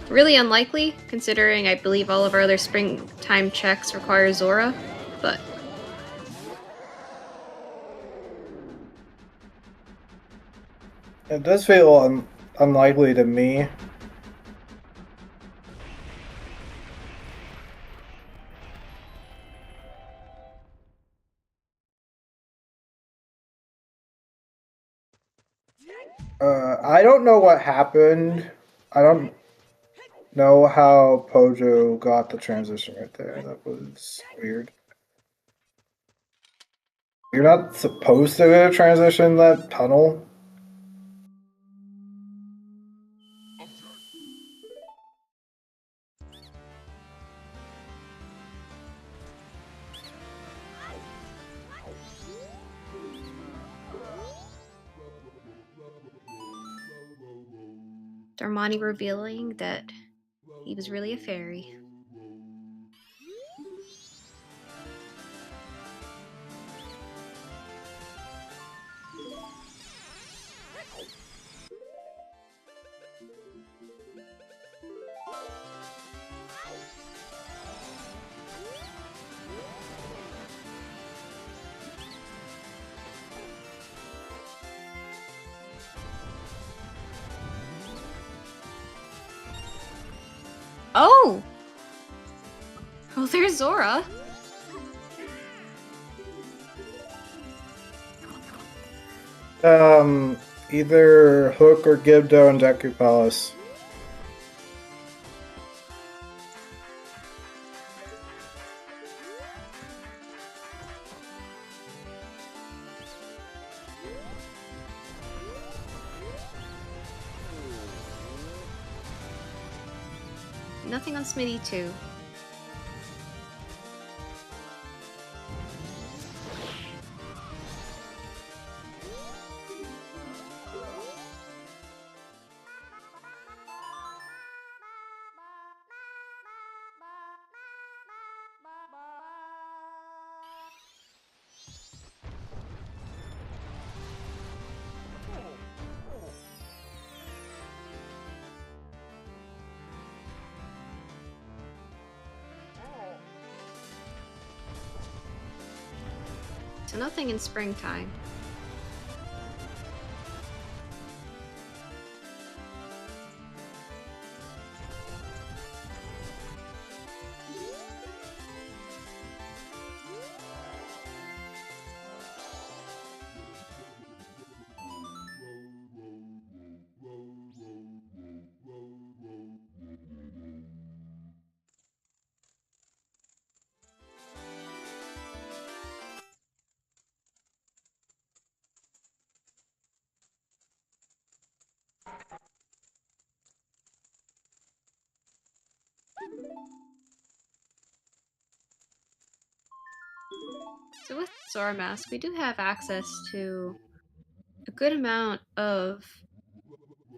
Really unlikely, considering I believe all of our other springtime checks require Zora, but It does feel unlikely to me. I don't know what happened. I don't know how Pojo got the transition right there. That was weird. You're not supposed to get a transition in that tunnel. Darmani revealing that he was really a fairy. Oh! Oh, there's Zora. Either Hook or Gibdo in Deku Palace. Nothing on Smitty 2. So nothing in springtime. So with Zora Mask, we do have access to a good amount of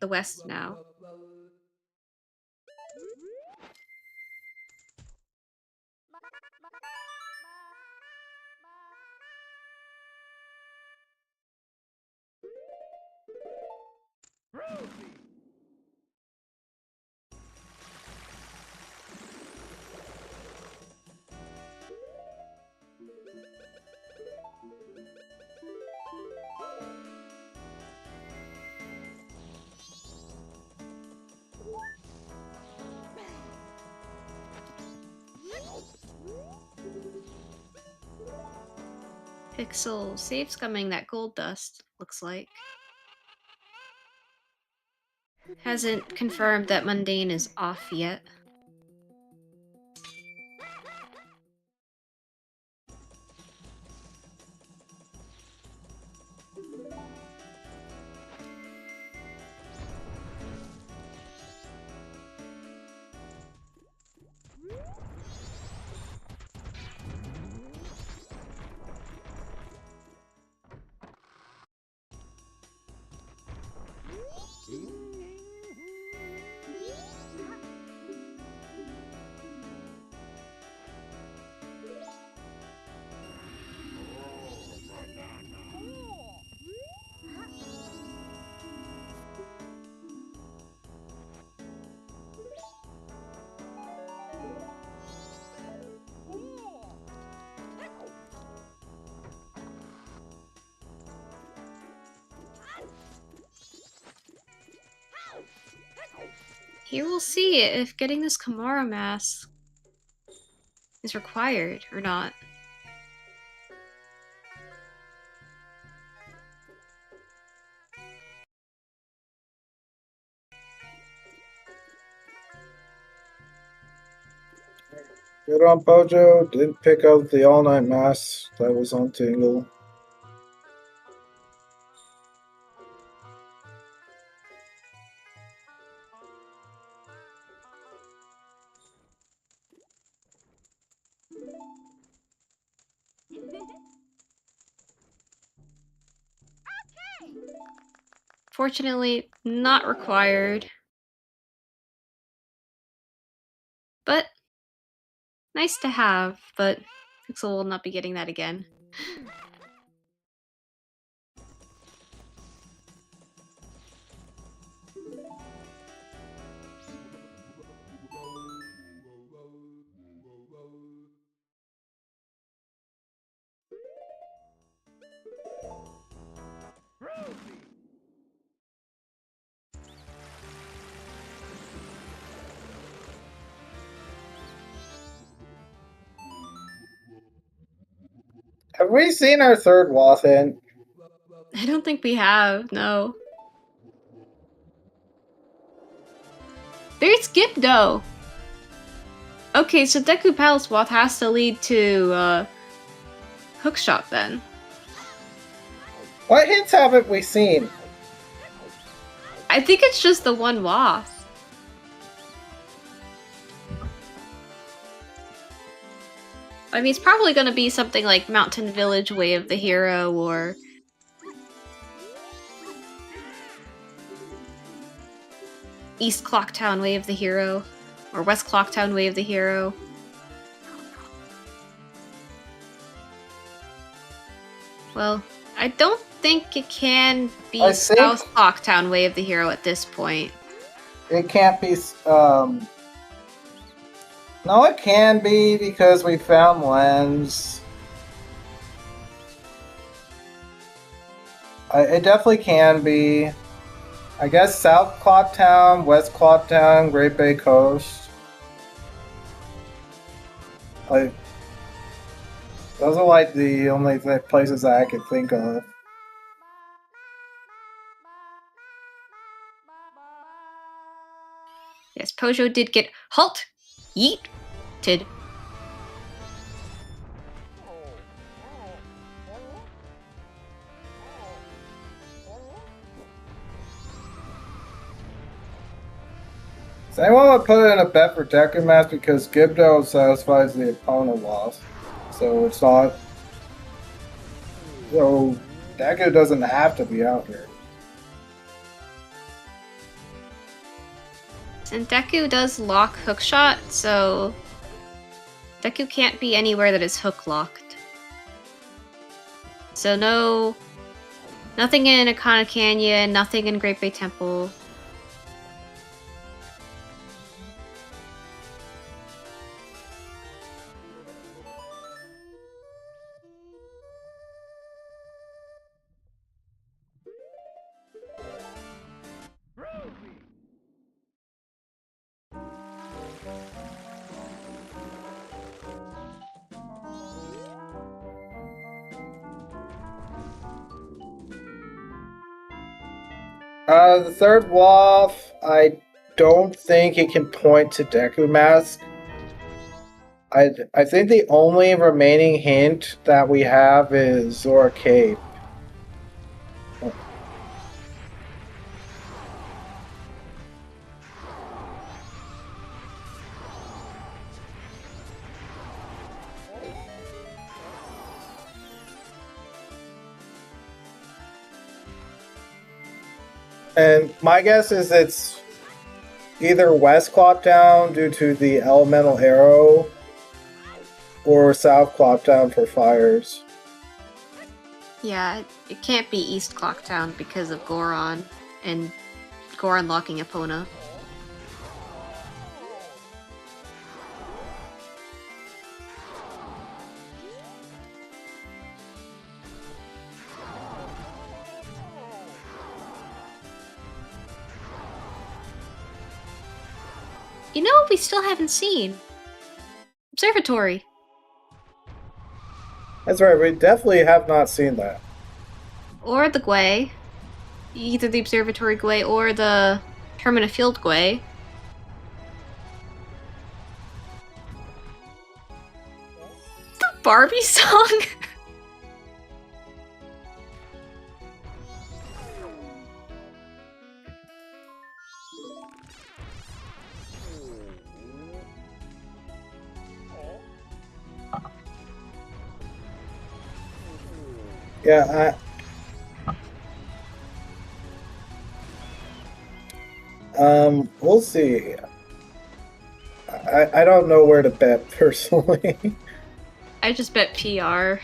the West now. Pixel saves coming that gold dust, looks like. Hasn't confirmed that mundane is off yet. Here we'll see if getting this Kamara mask is required or not. Good on Pojo. Didn't pick up the all-night mask that was on Tingle. Fortunately, not required. But nice to have, but Pixel will not be getting that again. Have we seen our third Wathan? I don't think we have, no. There's Gipdo! Okay, so Deku Palace Wath has to lead to, Hookshot then. What hints haven't we seen? I think it's just the one Wath. I mean, it's probably gonna be something like Mountain Village Way of the Hero, or East Clocktown Way of the Hero, or West Clocktown Way of the Hero. Well, I don't think it can be South Clocktown Way of the Hero at this point. It can't be, no, it can be because we found Lens. It definitely can be. I guess South Clocktown, West Clocktown, Great Bay Coast. Like, those are like the only places that I could think of. Yes, Pojo did get halt, yeeted. Does anyone want to put in a bet for Deku Mask because Gibdo satisfies the opponent loss? So it's not. So Deku doesn't have to be out here. And Deku does lock hookshot, so Deku can't be anywhere that is hook locked. So nothing in Akana Canyon, nothing in Great Bay Temple. The third Wolf, I don't think it can point to Deku Mask. I think the only remaining hint that we have is Zora Cape. And my guess is it's either West Clocktown due to the elemental arrow or South Clocktown for fires. Yeah, it can't be East Clocktown because of Goron and Goron locking Epona. You know what we still haven't seen? Observatory. That's right, we definitely have not seen that. Or the Gwei. Either the Observatory Gwei or the Termina Field Gwei. The Barbie song? Yeah, we'll see. I don't know where to bet personally. I just bet PR.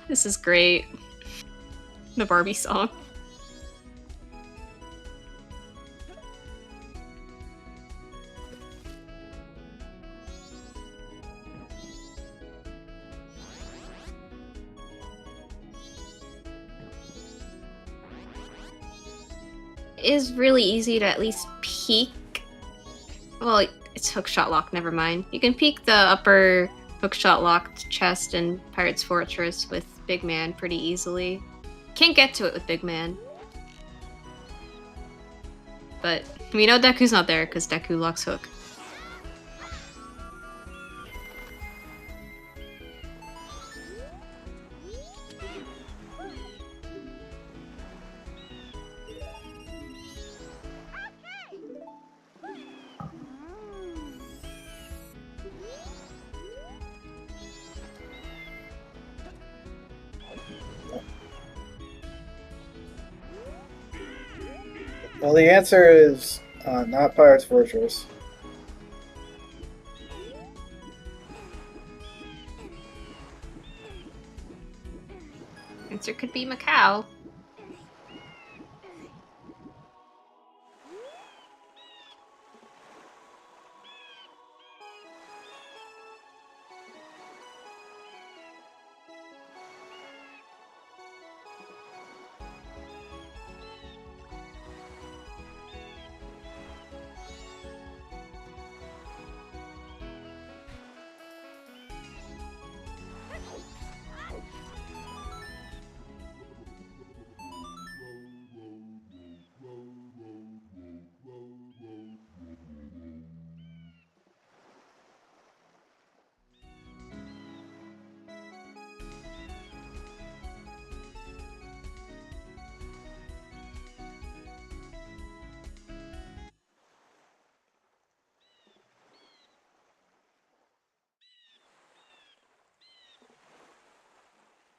This is great. The Barbie song. It is really easy to at least peek. Well, it's hookshot lock, never mind. You can peek the upper hookshot locked chest in Pirate's Fortress with Big Man pretty easily. Can't get to it with Big Man. But we know Deku's not there because Deku locks hook. Well, the answer is not Pirate's Fortress. Answer could be Macau.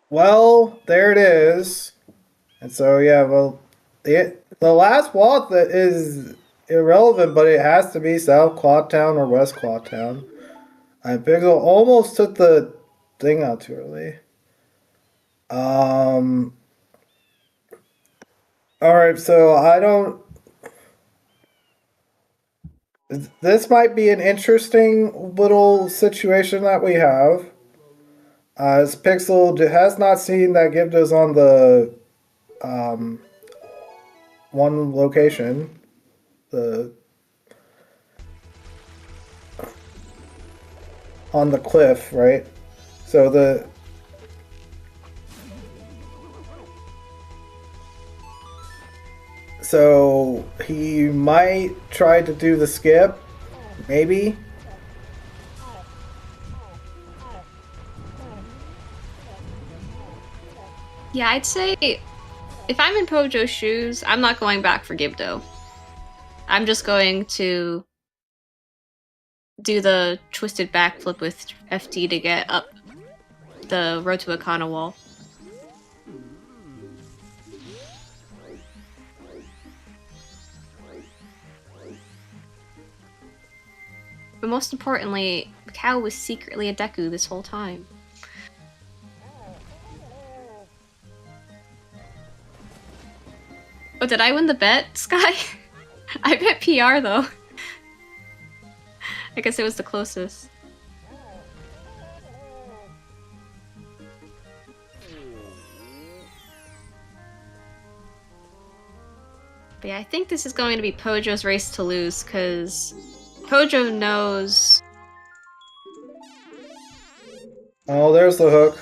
Well, there it is. And so, yeah, well, the last walk that is irrelevant, but it has to be South Clawtown or West Clawtown. And Pixel almost took the thing out too early. Alright, so I don't. This might be an interesting little situation that we have. As Pixel has not seen that Gift is on the one location. The on the cliff, right? So he might try to do the skip, maybe. Yeah, I'd say if I'm in Pojo's shoes, I'm not going back for Gibdo. I'm just going to do the twisted backflip with FT to get up the road to Akana wall. But most importantly, Cow was secretly a Deku this whole time. Oh, did I win the bet, Sky? I bet PR though. I guess it was the closest. But yeah, I think this is going to be Pojo's race to lose, because Pojo knows... Oh, there's the hook.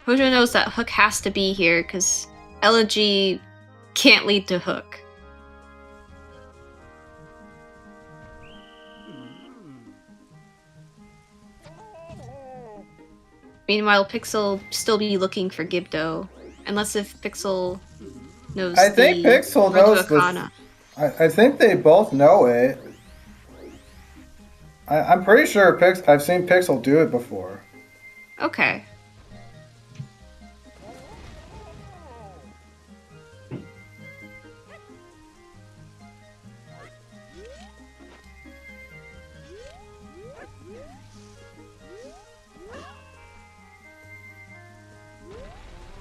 Pojo knows that Hook has to be here, because Elegy can't lead to Hook. Meanwhile, Pixel still be looking for Gibdo, unless if Pixel knows. I think Pixel knows Akana. I think they both know it. I'm pretty sure I've seen Pixel do it before. Okay.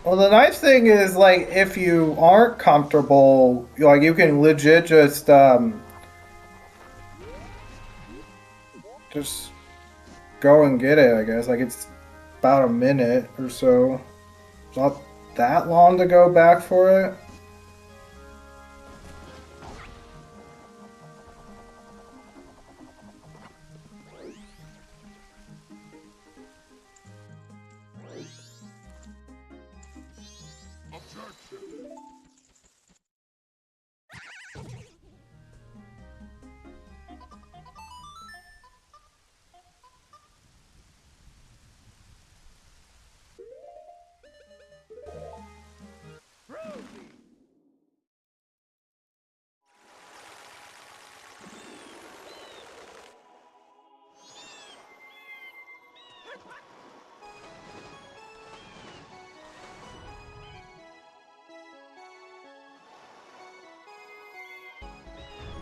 Well, the nice thing is, like, if you aren't comfortable, like, you can legit just go and get it, I guess. Like, it's about a minute or so. It's not that long to go back for it.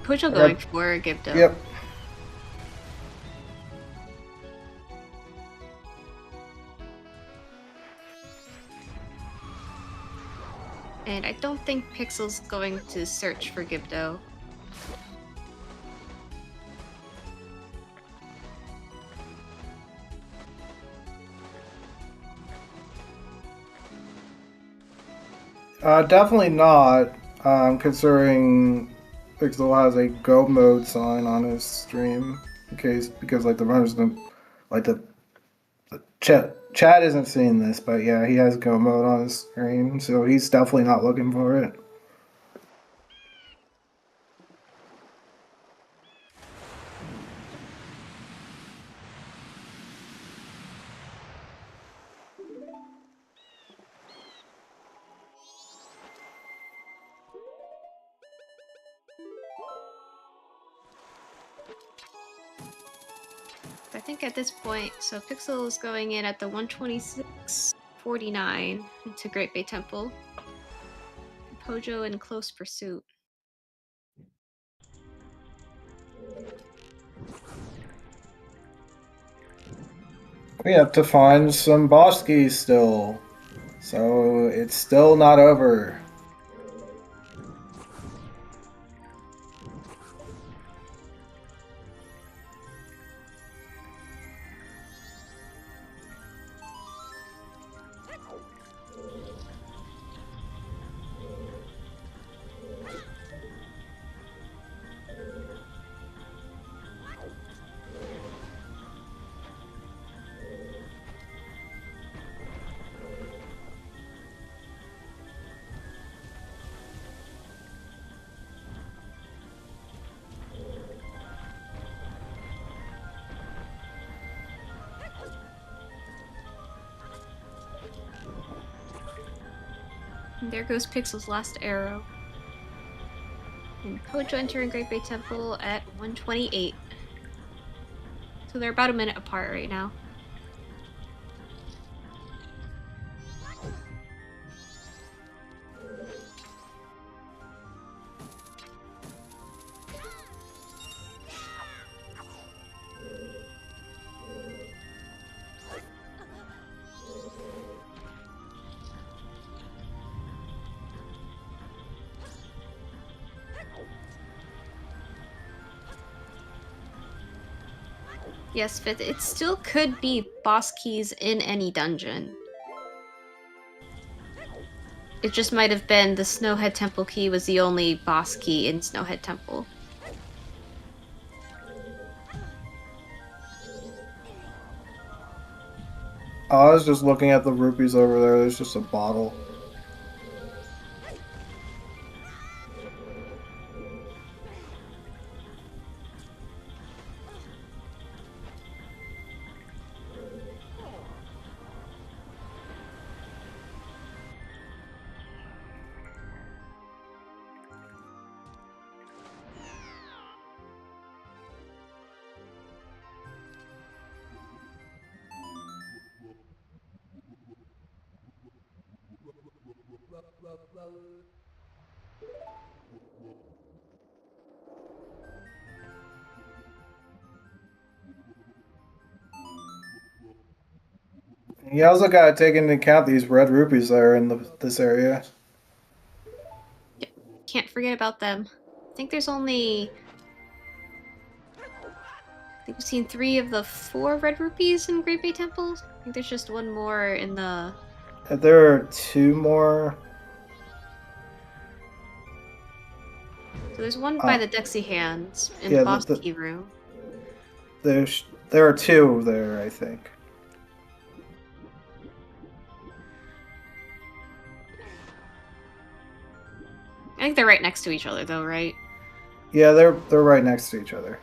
Pojo going for Gibdo. Yep. And I don't think Pixel's going to search for Gibdo. Definitely not, considering Pixel has a go mode sign on his stream, because like the runners don't, like the chat isn't seeing this, but yeah, he has go mode on his screen, so he's definitely not looking for it. I think at this point, so Pixel is going in at the 126.49 into Great Bay Temple. Pojo in close pursuit. We have to find some boss keys still. So it's still not over. And there goes Pixel's last arrow. And Pojo entering Great Bay Temple at 128. So they're about a minute apart right now. Yes, Fifth, it still could be boss keys in any dungeon. It just might have been the Snowhead Temple key was the only boss key in Snowhead Temple. I was just looking at the rupees over there. There's just a bottle. You also gotta take into account these red rupees that are in this area. Yep. Can't forget about them. I think there's only... I think we've seen 3 of the 4 red rupees in Great Bay Temple. I think there's just one more in the... There are 2 more. So there's one by the Dexy Hands in yeah, the boss key room. There are 2 there, I think. I think they're right next to each other, though, right? Yeah, they're right next to each other.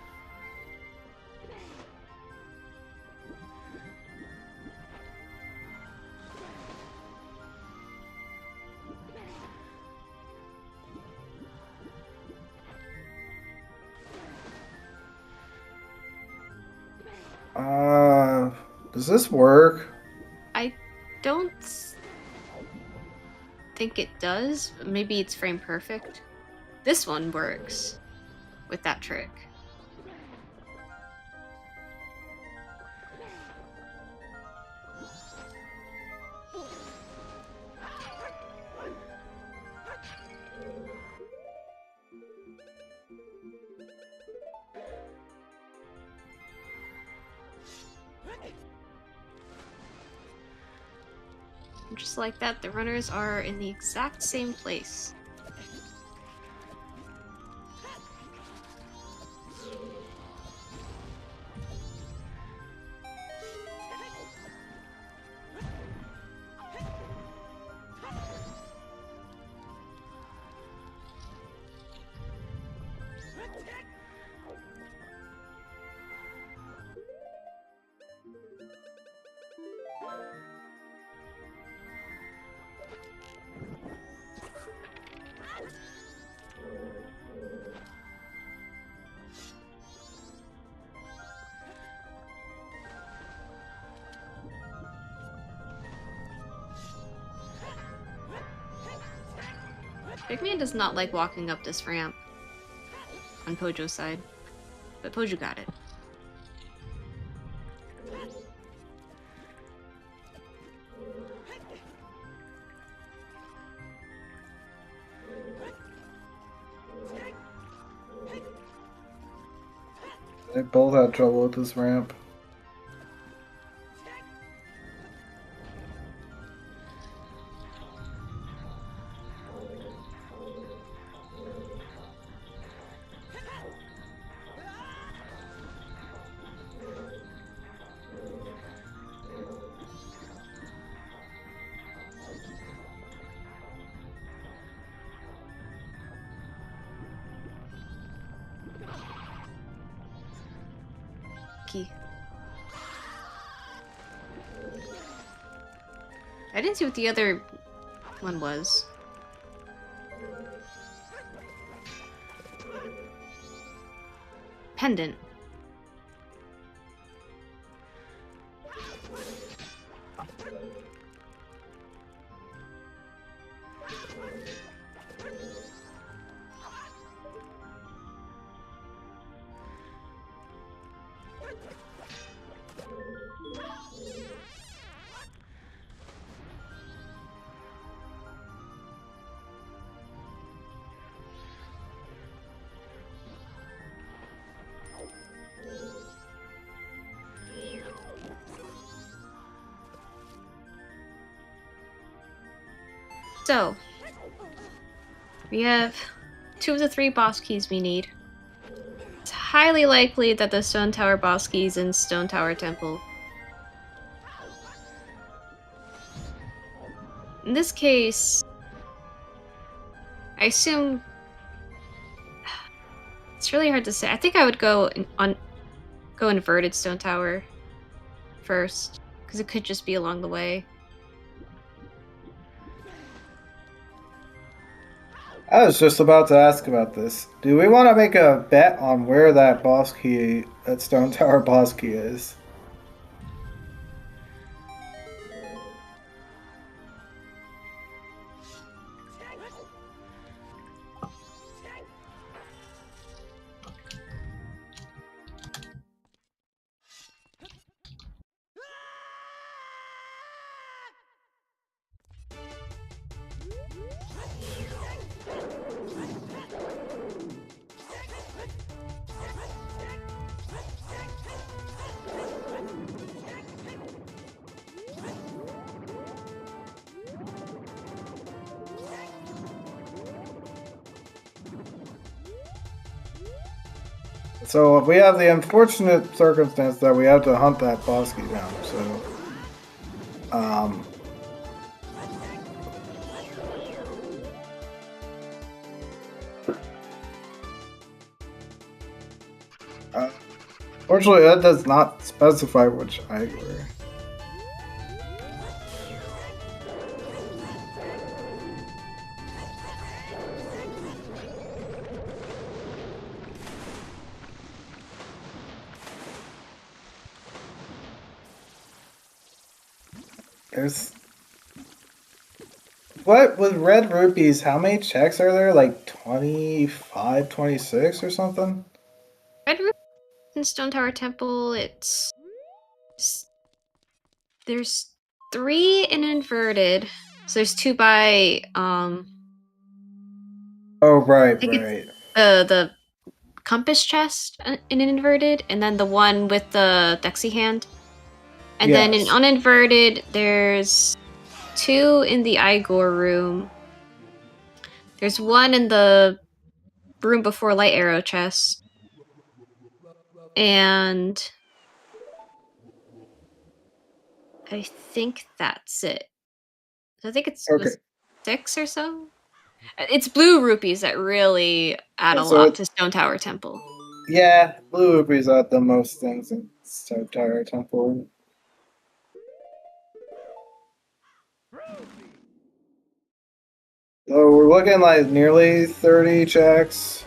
Does this work? I don't think it does. Maybe it's frame perfect. This one works with that trick. And just like that, the runners are in the exact same place. Big Man does not like walking up this ramp on Pojo's side, but Pojo got it. They both had trouble with this ramp. Key. I didn't see what the other one was. Pendant. So, we have 2 of the 3 boss keys we need. It's highly likely that the Stone Tower boss key is in Stone Tower Temple. In this case, I assume... It's really hard to say. I think I would go inverted Stone Tower first, because it could just be along the way. I was just about to ask about this. Do we want to make a bet on where that boss key, that Stone Tower boss key is? So we have the unfortunate circumstance that we have to hunt that boss key down. So, fortunately, that does not specify which Igor. There's... What with red rupees, how many checks are there? Like 25, 26 or something? Red Roof in Stone Tower Temple, there's 3 in inverted. So there's 2 by Oh right, right. the compass chest in inverted, and then the one with the Dexy hand. And then in Yes. uninverted, there's 2 in the Igor room. There's 1 in the room before Light Arrow chest. And I think that's it. So I think it Okay. was 6 or so. It's blue rupees that really add a So lot to Stone Tower Temple. Yeah, blue rupees are the most things in Stone Tower Temple. So we're looking like nearly 30 checks.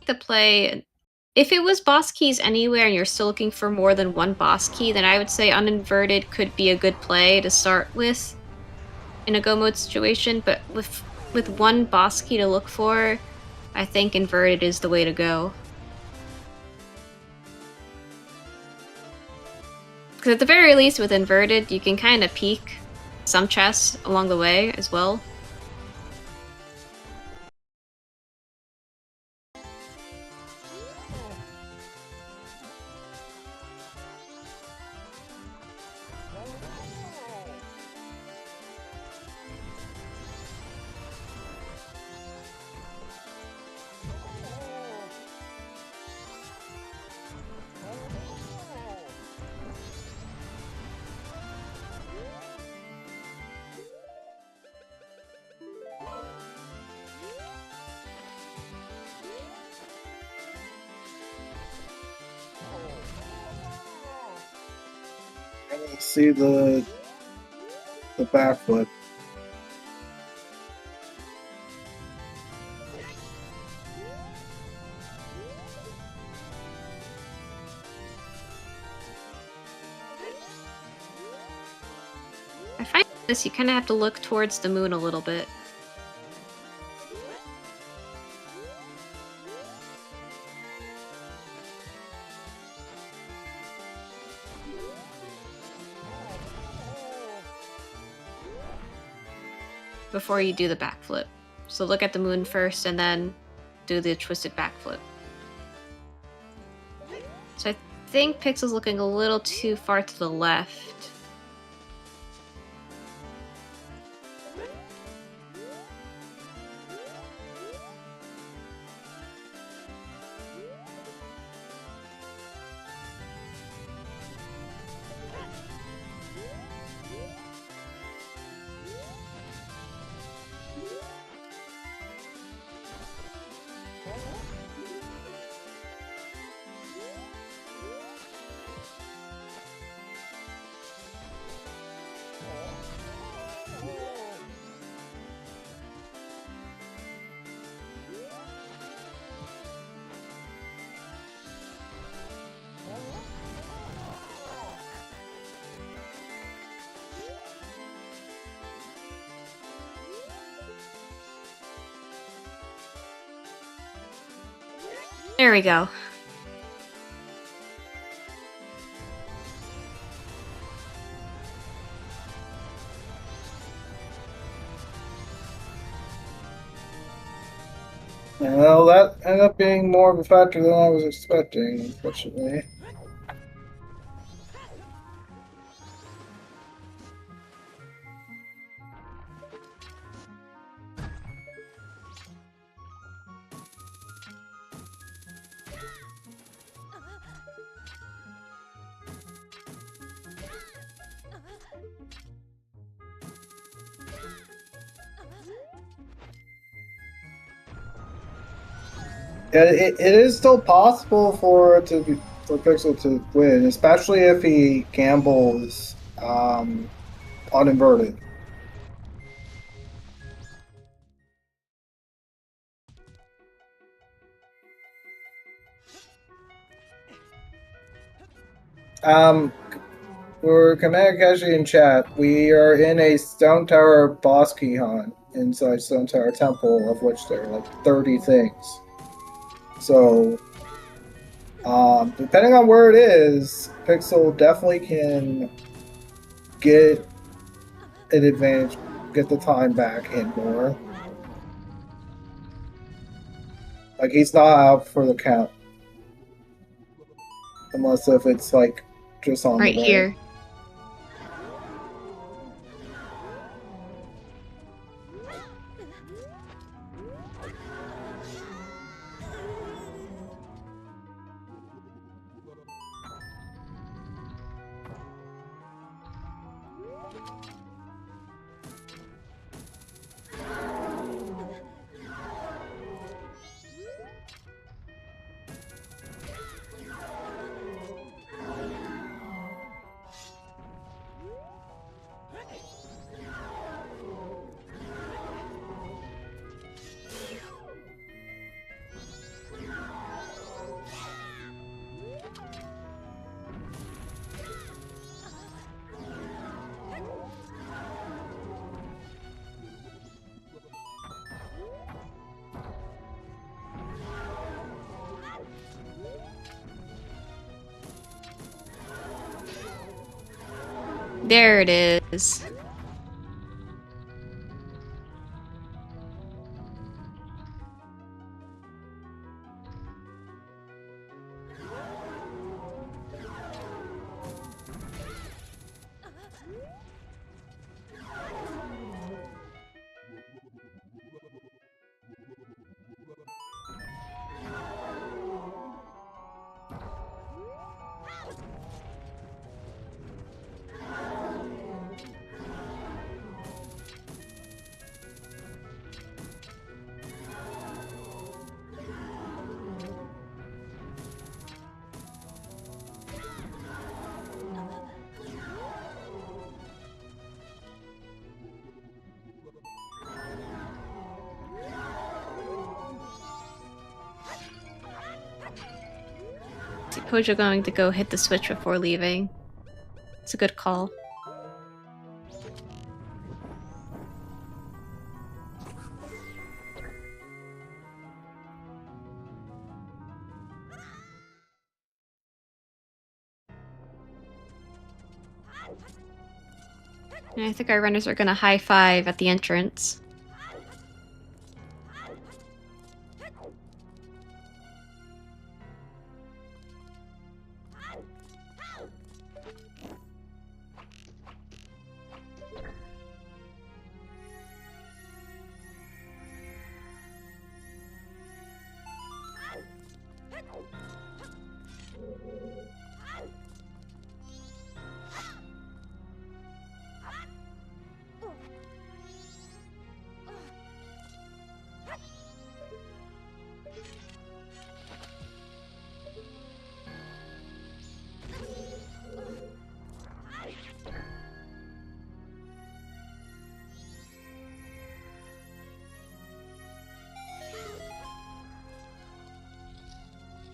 The play If it was boss keys anywhere and you're still looking for more than one boss key, then I would say uninverted could be a good play to start with in a go mode situation, but with one boss key to look for, I think inverted is the way to go. Because at the very least with inverted, you can kind of peek some chests along the way as well. I don't see the backflip. I find this, you kind of have to look towards the moon a little bit. Before you do the backflip. So look at the moon first and then do the twisted backflip. So I think Pixel's looking a little too far to the left. There we go. Well, that ended up being more of a factor than I was expecting, unfortunately. Yeah, it is still possible for Pixel to win, especially if he gambles uninverted. For Commander Kashi in chat, we are in a Stone Tower boss key hunt inside Stone Tower Temple, of which there are like 30 things. So, depending on where it is, Pixel definitely can get an advantage, get the time back in more. Like, he's not out for the count. Unless if it's like just on Right the way. here. There it is. Is Pojo going to go hit the switch before leaving? It's a good call. And I think our runners are gonna high five at the entrance.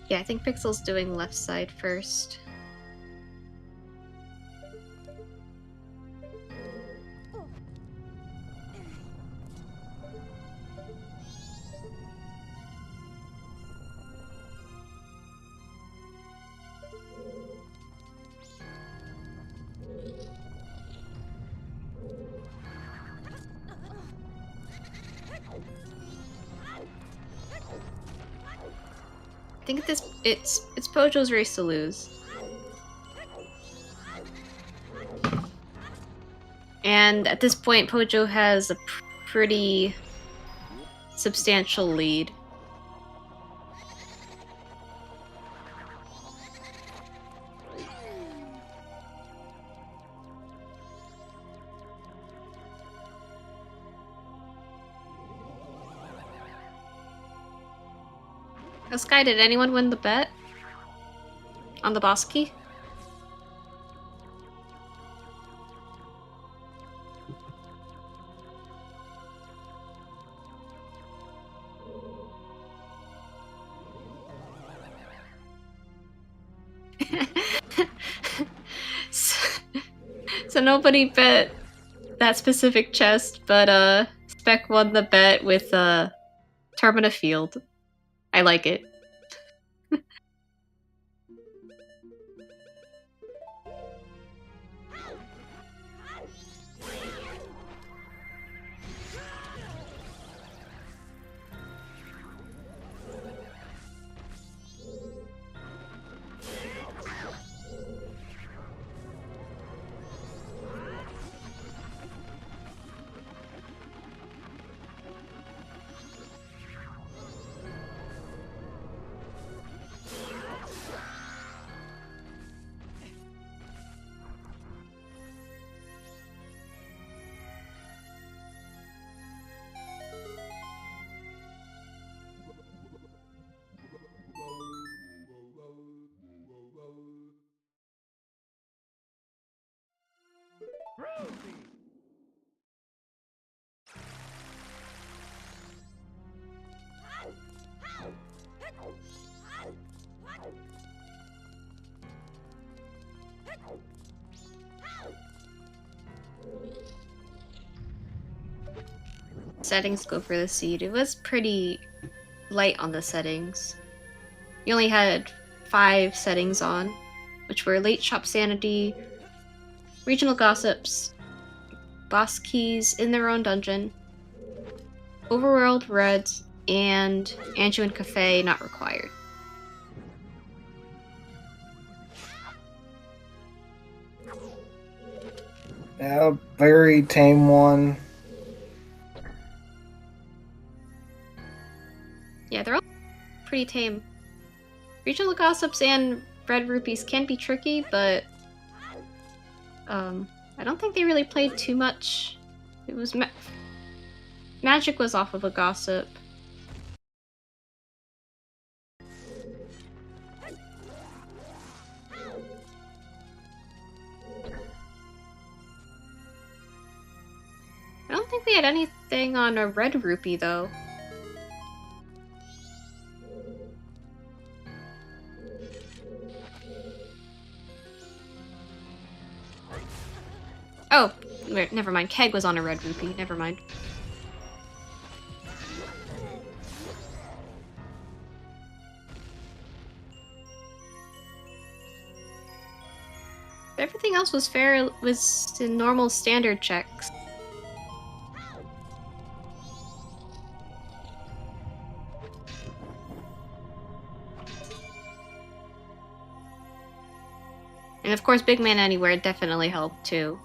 Yeah, I think Pixel's doing left side first. I think it's Pojo's race to lose. And at this point, Pojo has a pretty substantial lead. Oh, Sky, did anyone win the bet? On the boss key? So nobody bet that specific chest, but Spec won the bet with Termina Field. I like it. Settings go for the seed. It was pretty light on the settings. You only had 5 settings on, which were Late Shop Sanity, Regional gossips. Boss keys in their own dungeon. Overworld red and Anjou Cafe not required. Yeah, very tame one. Yeah, they're all pretty tame. Regional gossips and red rupees can be tricky, but I don't think they really played too much. It was magic was off of a gossip. I don't think they had anything on a red rupee though. Oh, never mind. Keg was on a red rupee. Never mind. Everything else was fair. Was in normal standard checks. And of course, Big Man Anywhere definitely helped too.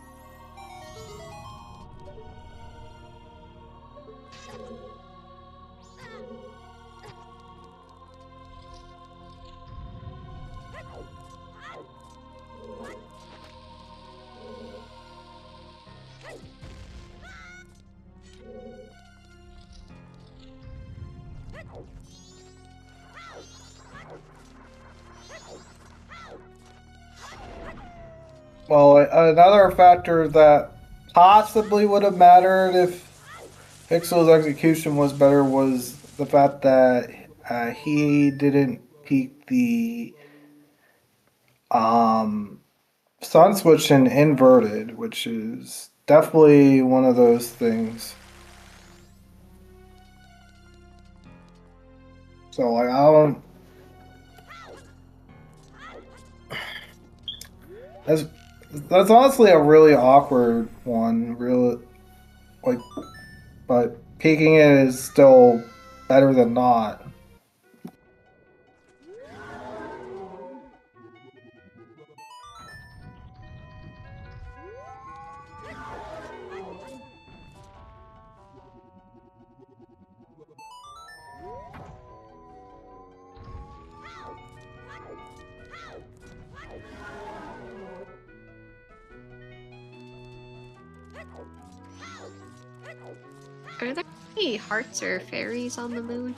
Well, another factor that possibly would have mattered if Pixel's execution was better was the fact that he didn't peak the sun switch in inverted, which is definitely one of those things. So like I don't. That's honestly a really awkward one, really, like, but peaking it is still better than not. Are there any hearts or fairies on the moon?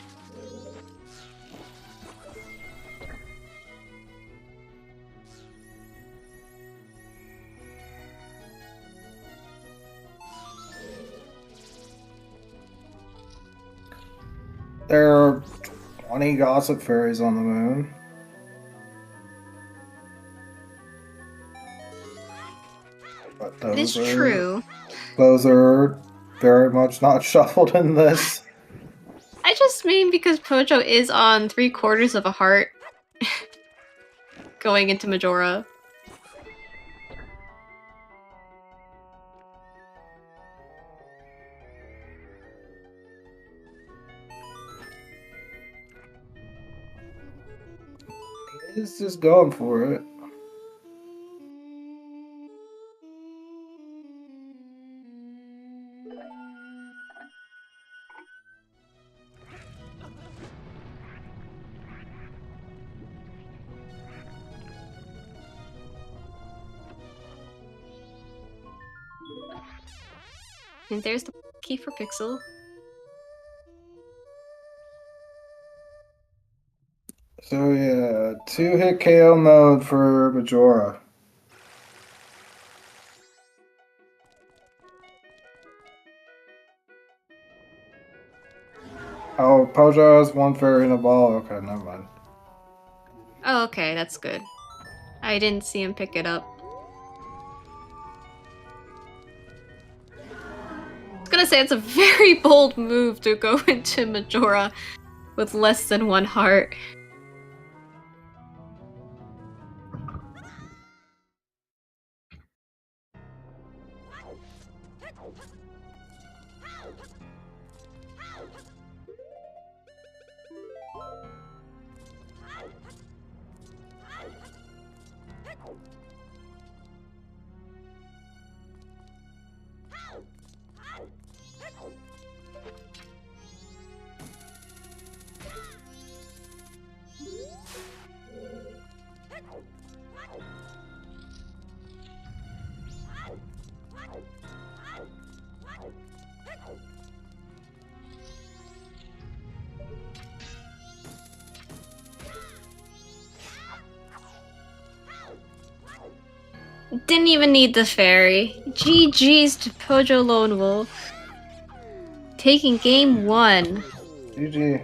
There are 20 gossip fairies on the moon. But It is true. Those are very much not shuffled in this. I just mean because Pojo is on 3/4 of a heart going into Majora. He's just going for it. And there's the key for Pixel. So yeah, 2-hit KO mode for Majora. Oh, Pojo has one fairy in a ball. Okay, never mind. Oh, okay, that's good. I didn't see him pick it up. I was gonna say it's a very bold move to go into Majora with less than one heart. Didn't even need the fairy. GG's to Pojolonewolf. Taking game 1. GG.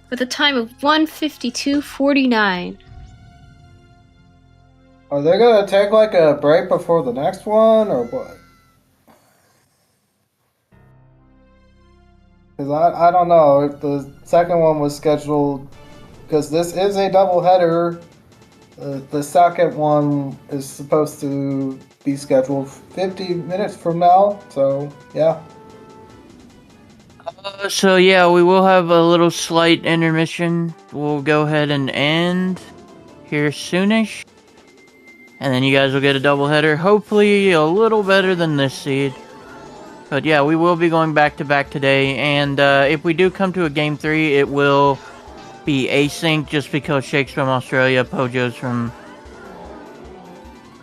With a time of 1:52:49. Are they gonna take like a break before the next one, or what? Because I don't know if the second one was scheduled, because this is a double header. The second one is supposed to be scheduled 50 minutes from now, so yeah. So yeah, we will have a little slight intermission. We'll go ahead and end here soonish. And then you guys will get a doubleheader. Hopefully a little better than this seed. But yeah, we will be going back to back today. And if we do come to a game 3, it will be async just because Shake's from Australia, Pojo's from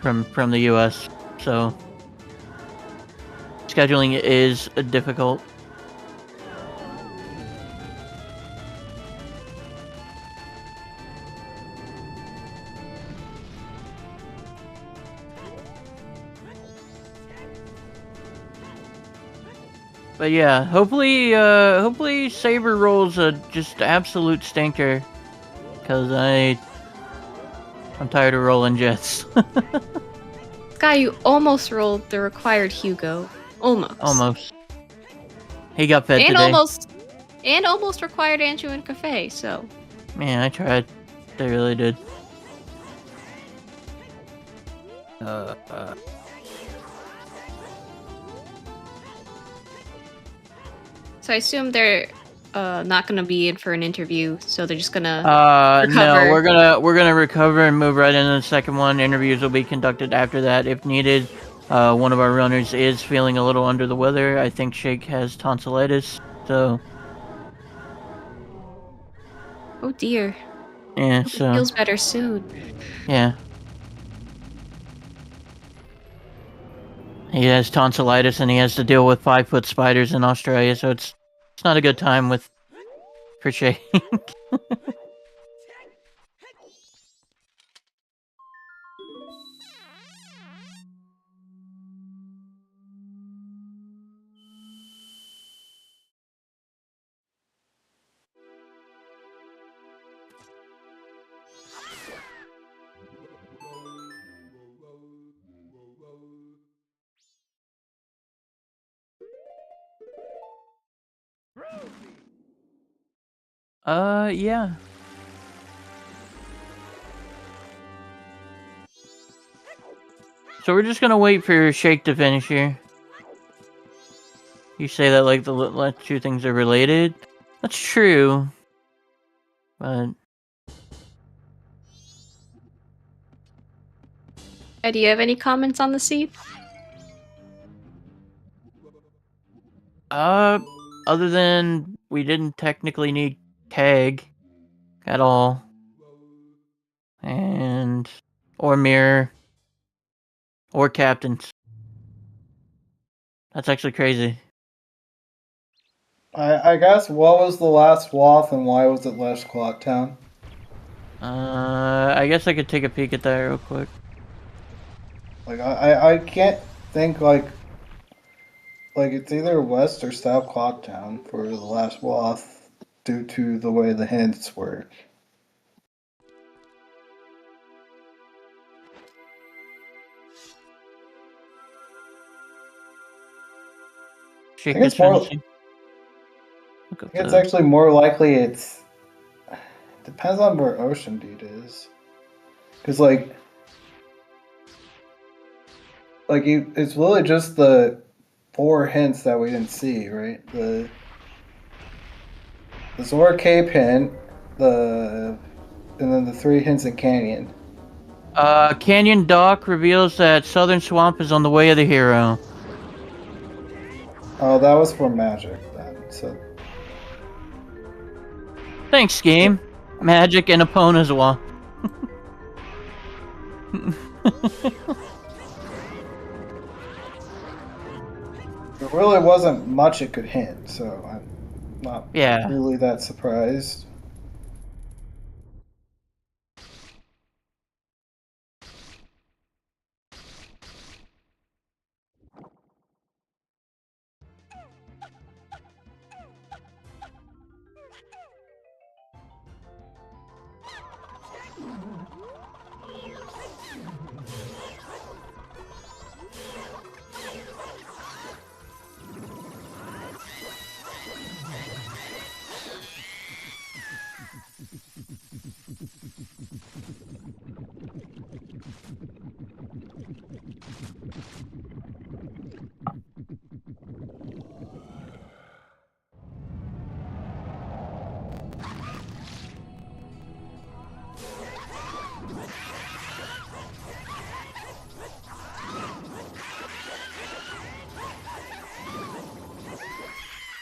the US. So scheduling is difficult. But yeah, hopefully Saber rolls a just absolute stinker, cause I'm tired of rolling jets. Sky, you almost rolled the required Hugo. Almost. Almost. He got fed And today. almost required Andrew and Cafe, so. Man, I tried. They really did. So I assume they're not gonna be in for an interview, so they're just gonna recover. No, we're gonna recover and move right into the second one. Interviews will be conducted after that if needed. One of our runners is feeling a little under the weather. I think Shake has tonsillitis, so Oh dear. yeah, Hope he so feels better soon. yeah. He has tonsillitis and he has to deal with 5-foot spiders in Australia, so it's not a good time for Shake. Yeah. So we're just gonna wait for Shake to finish here. You say that like the two things are related. That's true. But Do you have any comments on the seed? other than we didn't technically need Keg at all. And or Mirror. Or Captains. That's actually crazy. I guess what was the last swath and why was it less Clock Town? I guess I could take a peek at that real quick. Like I can't think like it's either West or South Clock Town for the last swath due to the way the hints work. Shake I think is it's more- finishing. I think it's actually more likely it depends on where Ocean Deed is. Because it's really just the 4 hints that we didn't see, right? The Zora Cape hint, and then the 3 hints in Canyon. Canyon Dock reveals that Southern Swamp is on the way of the hero. Oh, that was for Magic then. So Thanks, game. Magic and Epona as well. there really wasn't much it could hint, so I'm not really that surprised.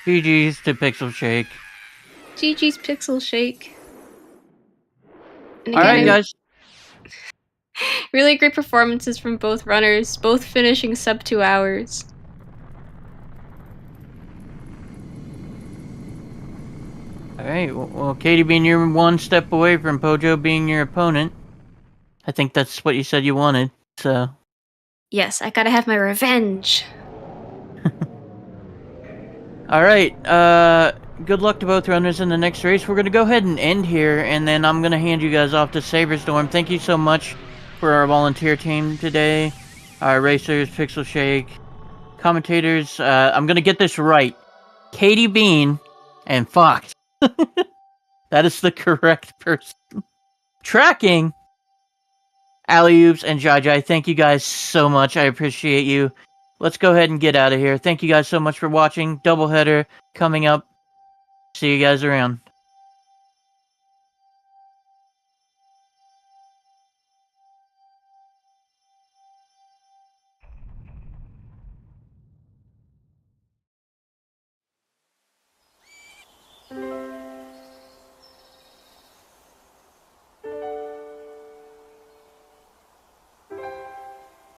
GG's to Pixel Shake. GG's Pixel Shake. And All right, guys. Really great performances from both runners, both finishing sub 2 hours. All right. Well, Katie being you're one step away from Pojo being your opponent. I think that's what you said you wanted. So. Yes, I gotta have my revenge. All right. Good luck to both runners in the next race. We're gonna go ahead and end here, and then I'm gonna hand you guys off to Saberstorm. Thank you so much for our volunteer team today, our racers, Pixel Shake, commentators. I'm gonna get this right. Katie Bean and Fox. That is the correct person. Tracking. Alley-oops and Jai. Thank you guys so much. I appreciate you. Let's go ahead and get out of here. Thank you guys so much for watching. Doubleheader coming up. See you guys around.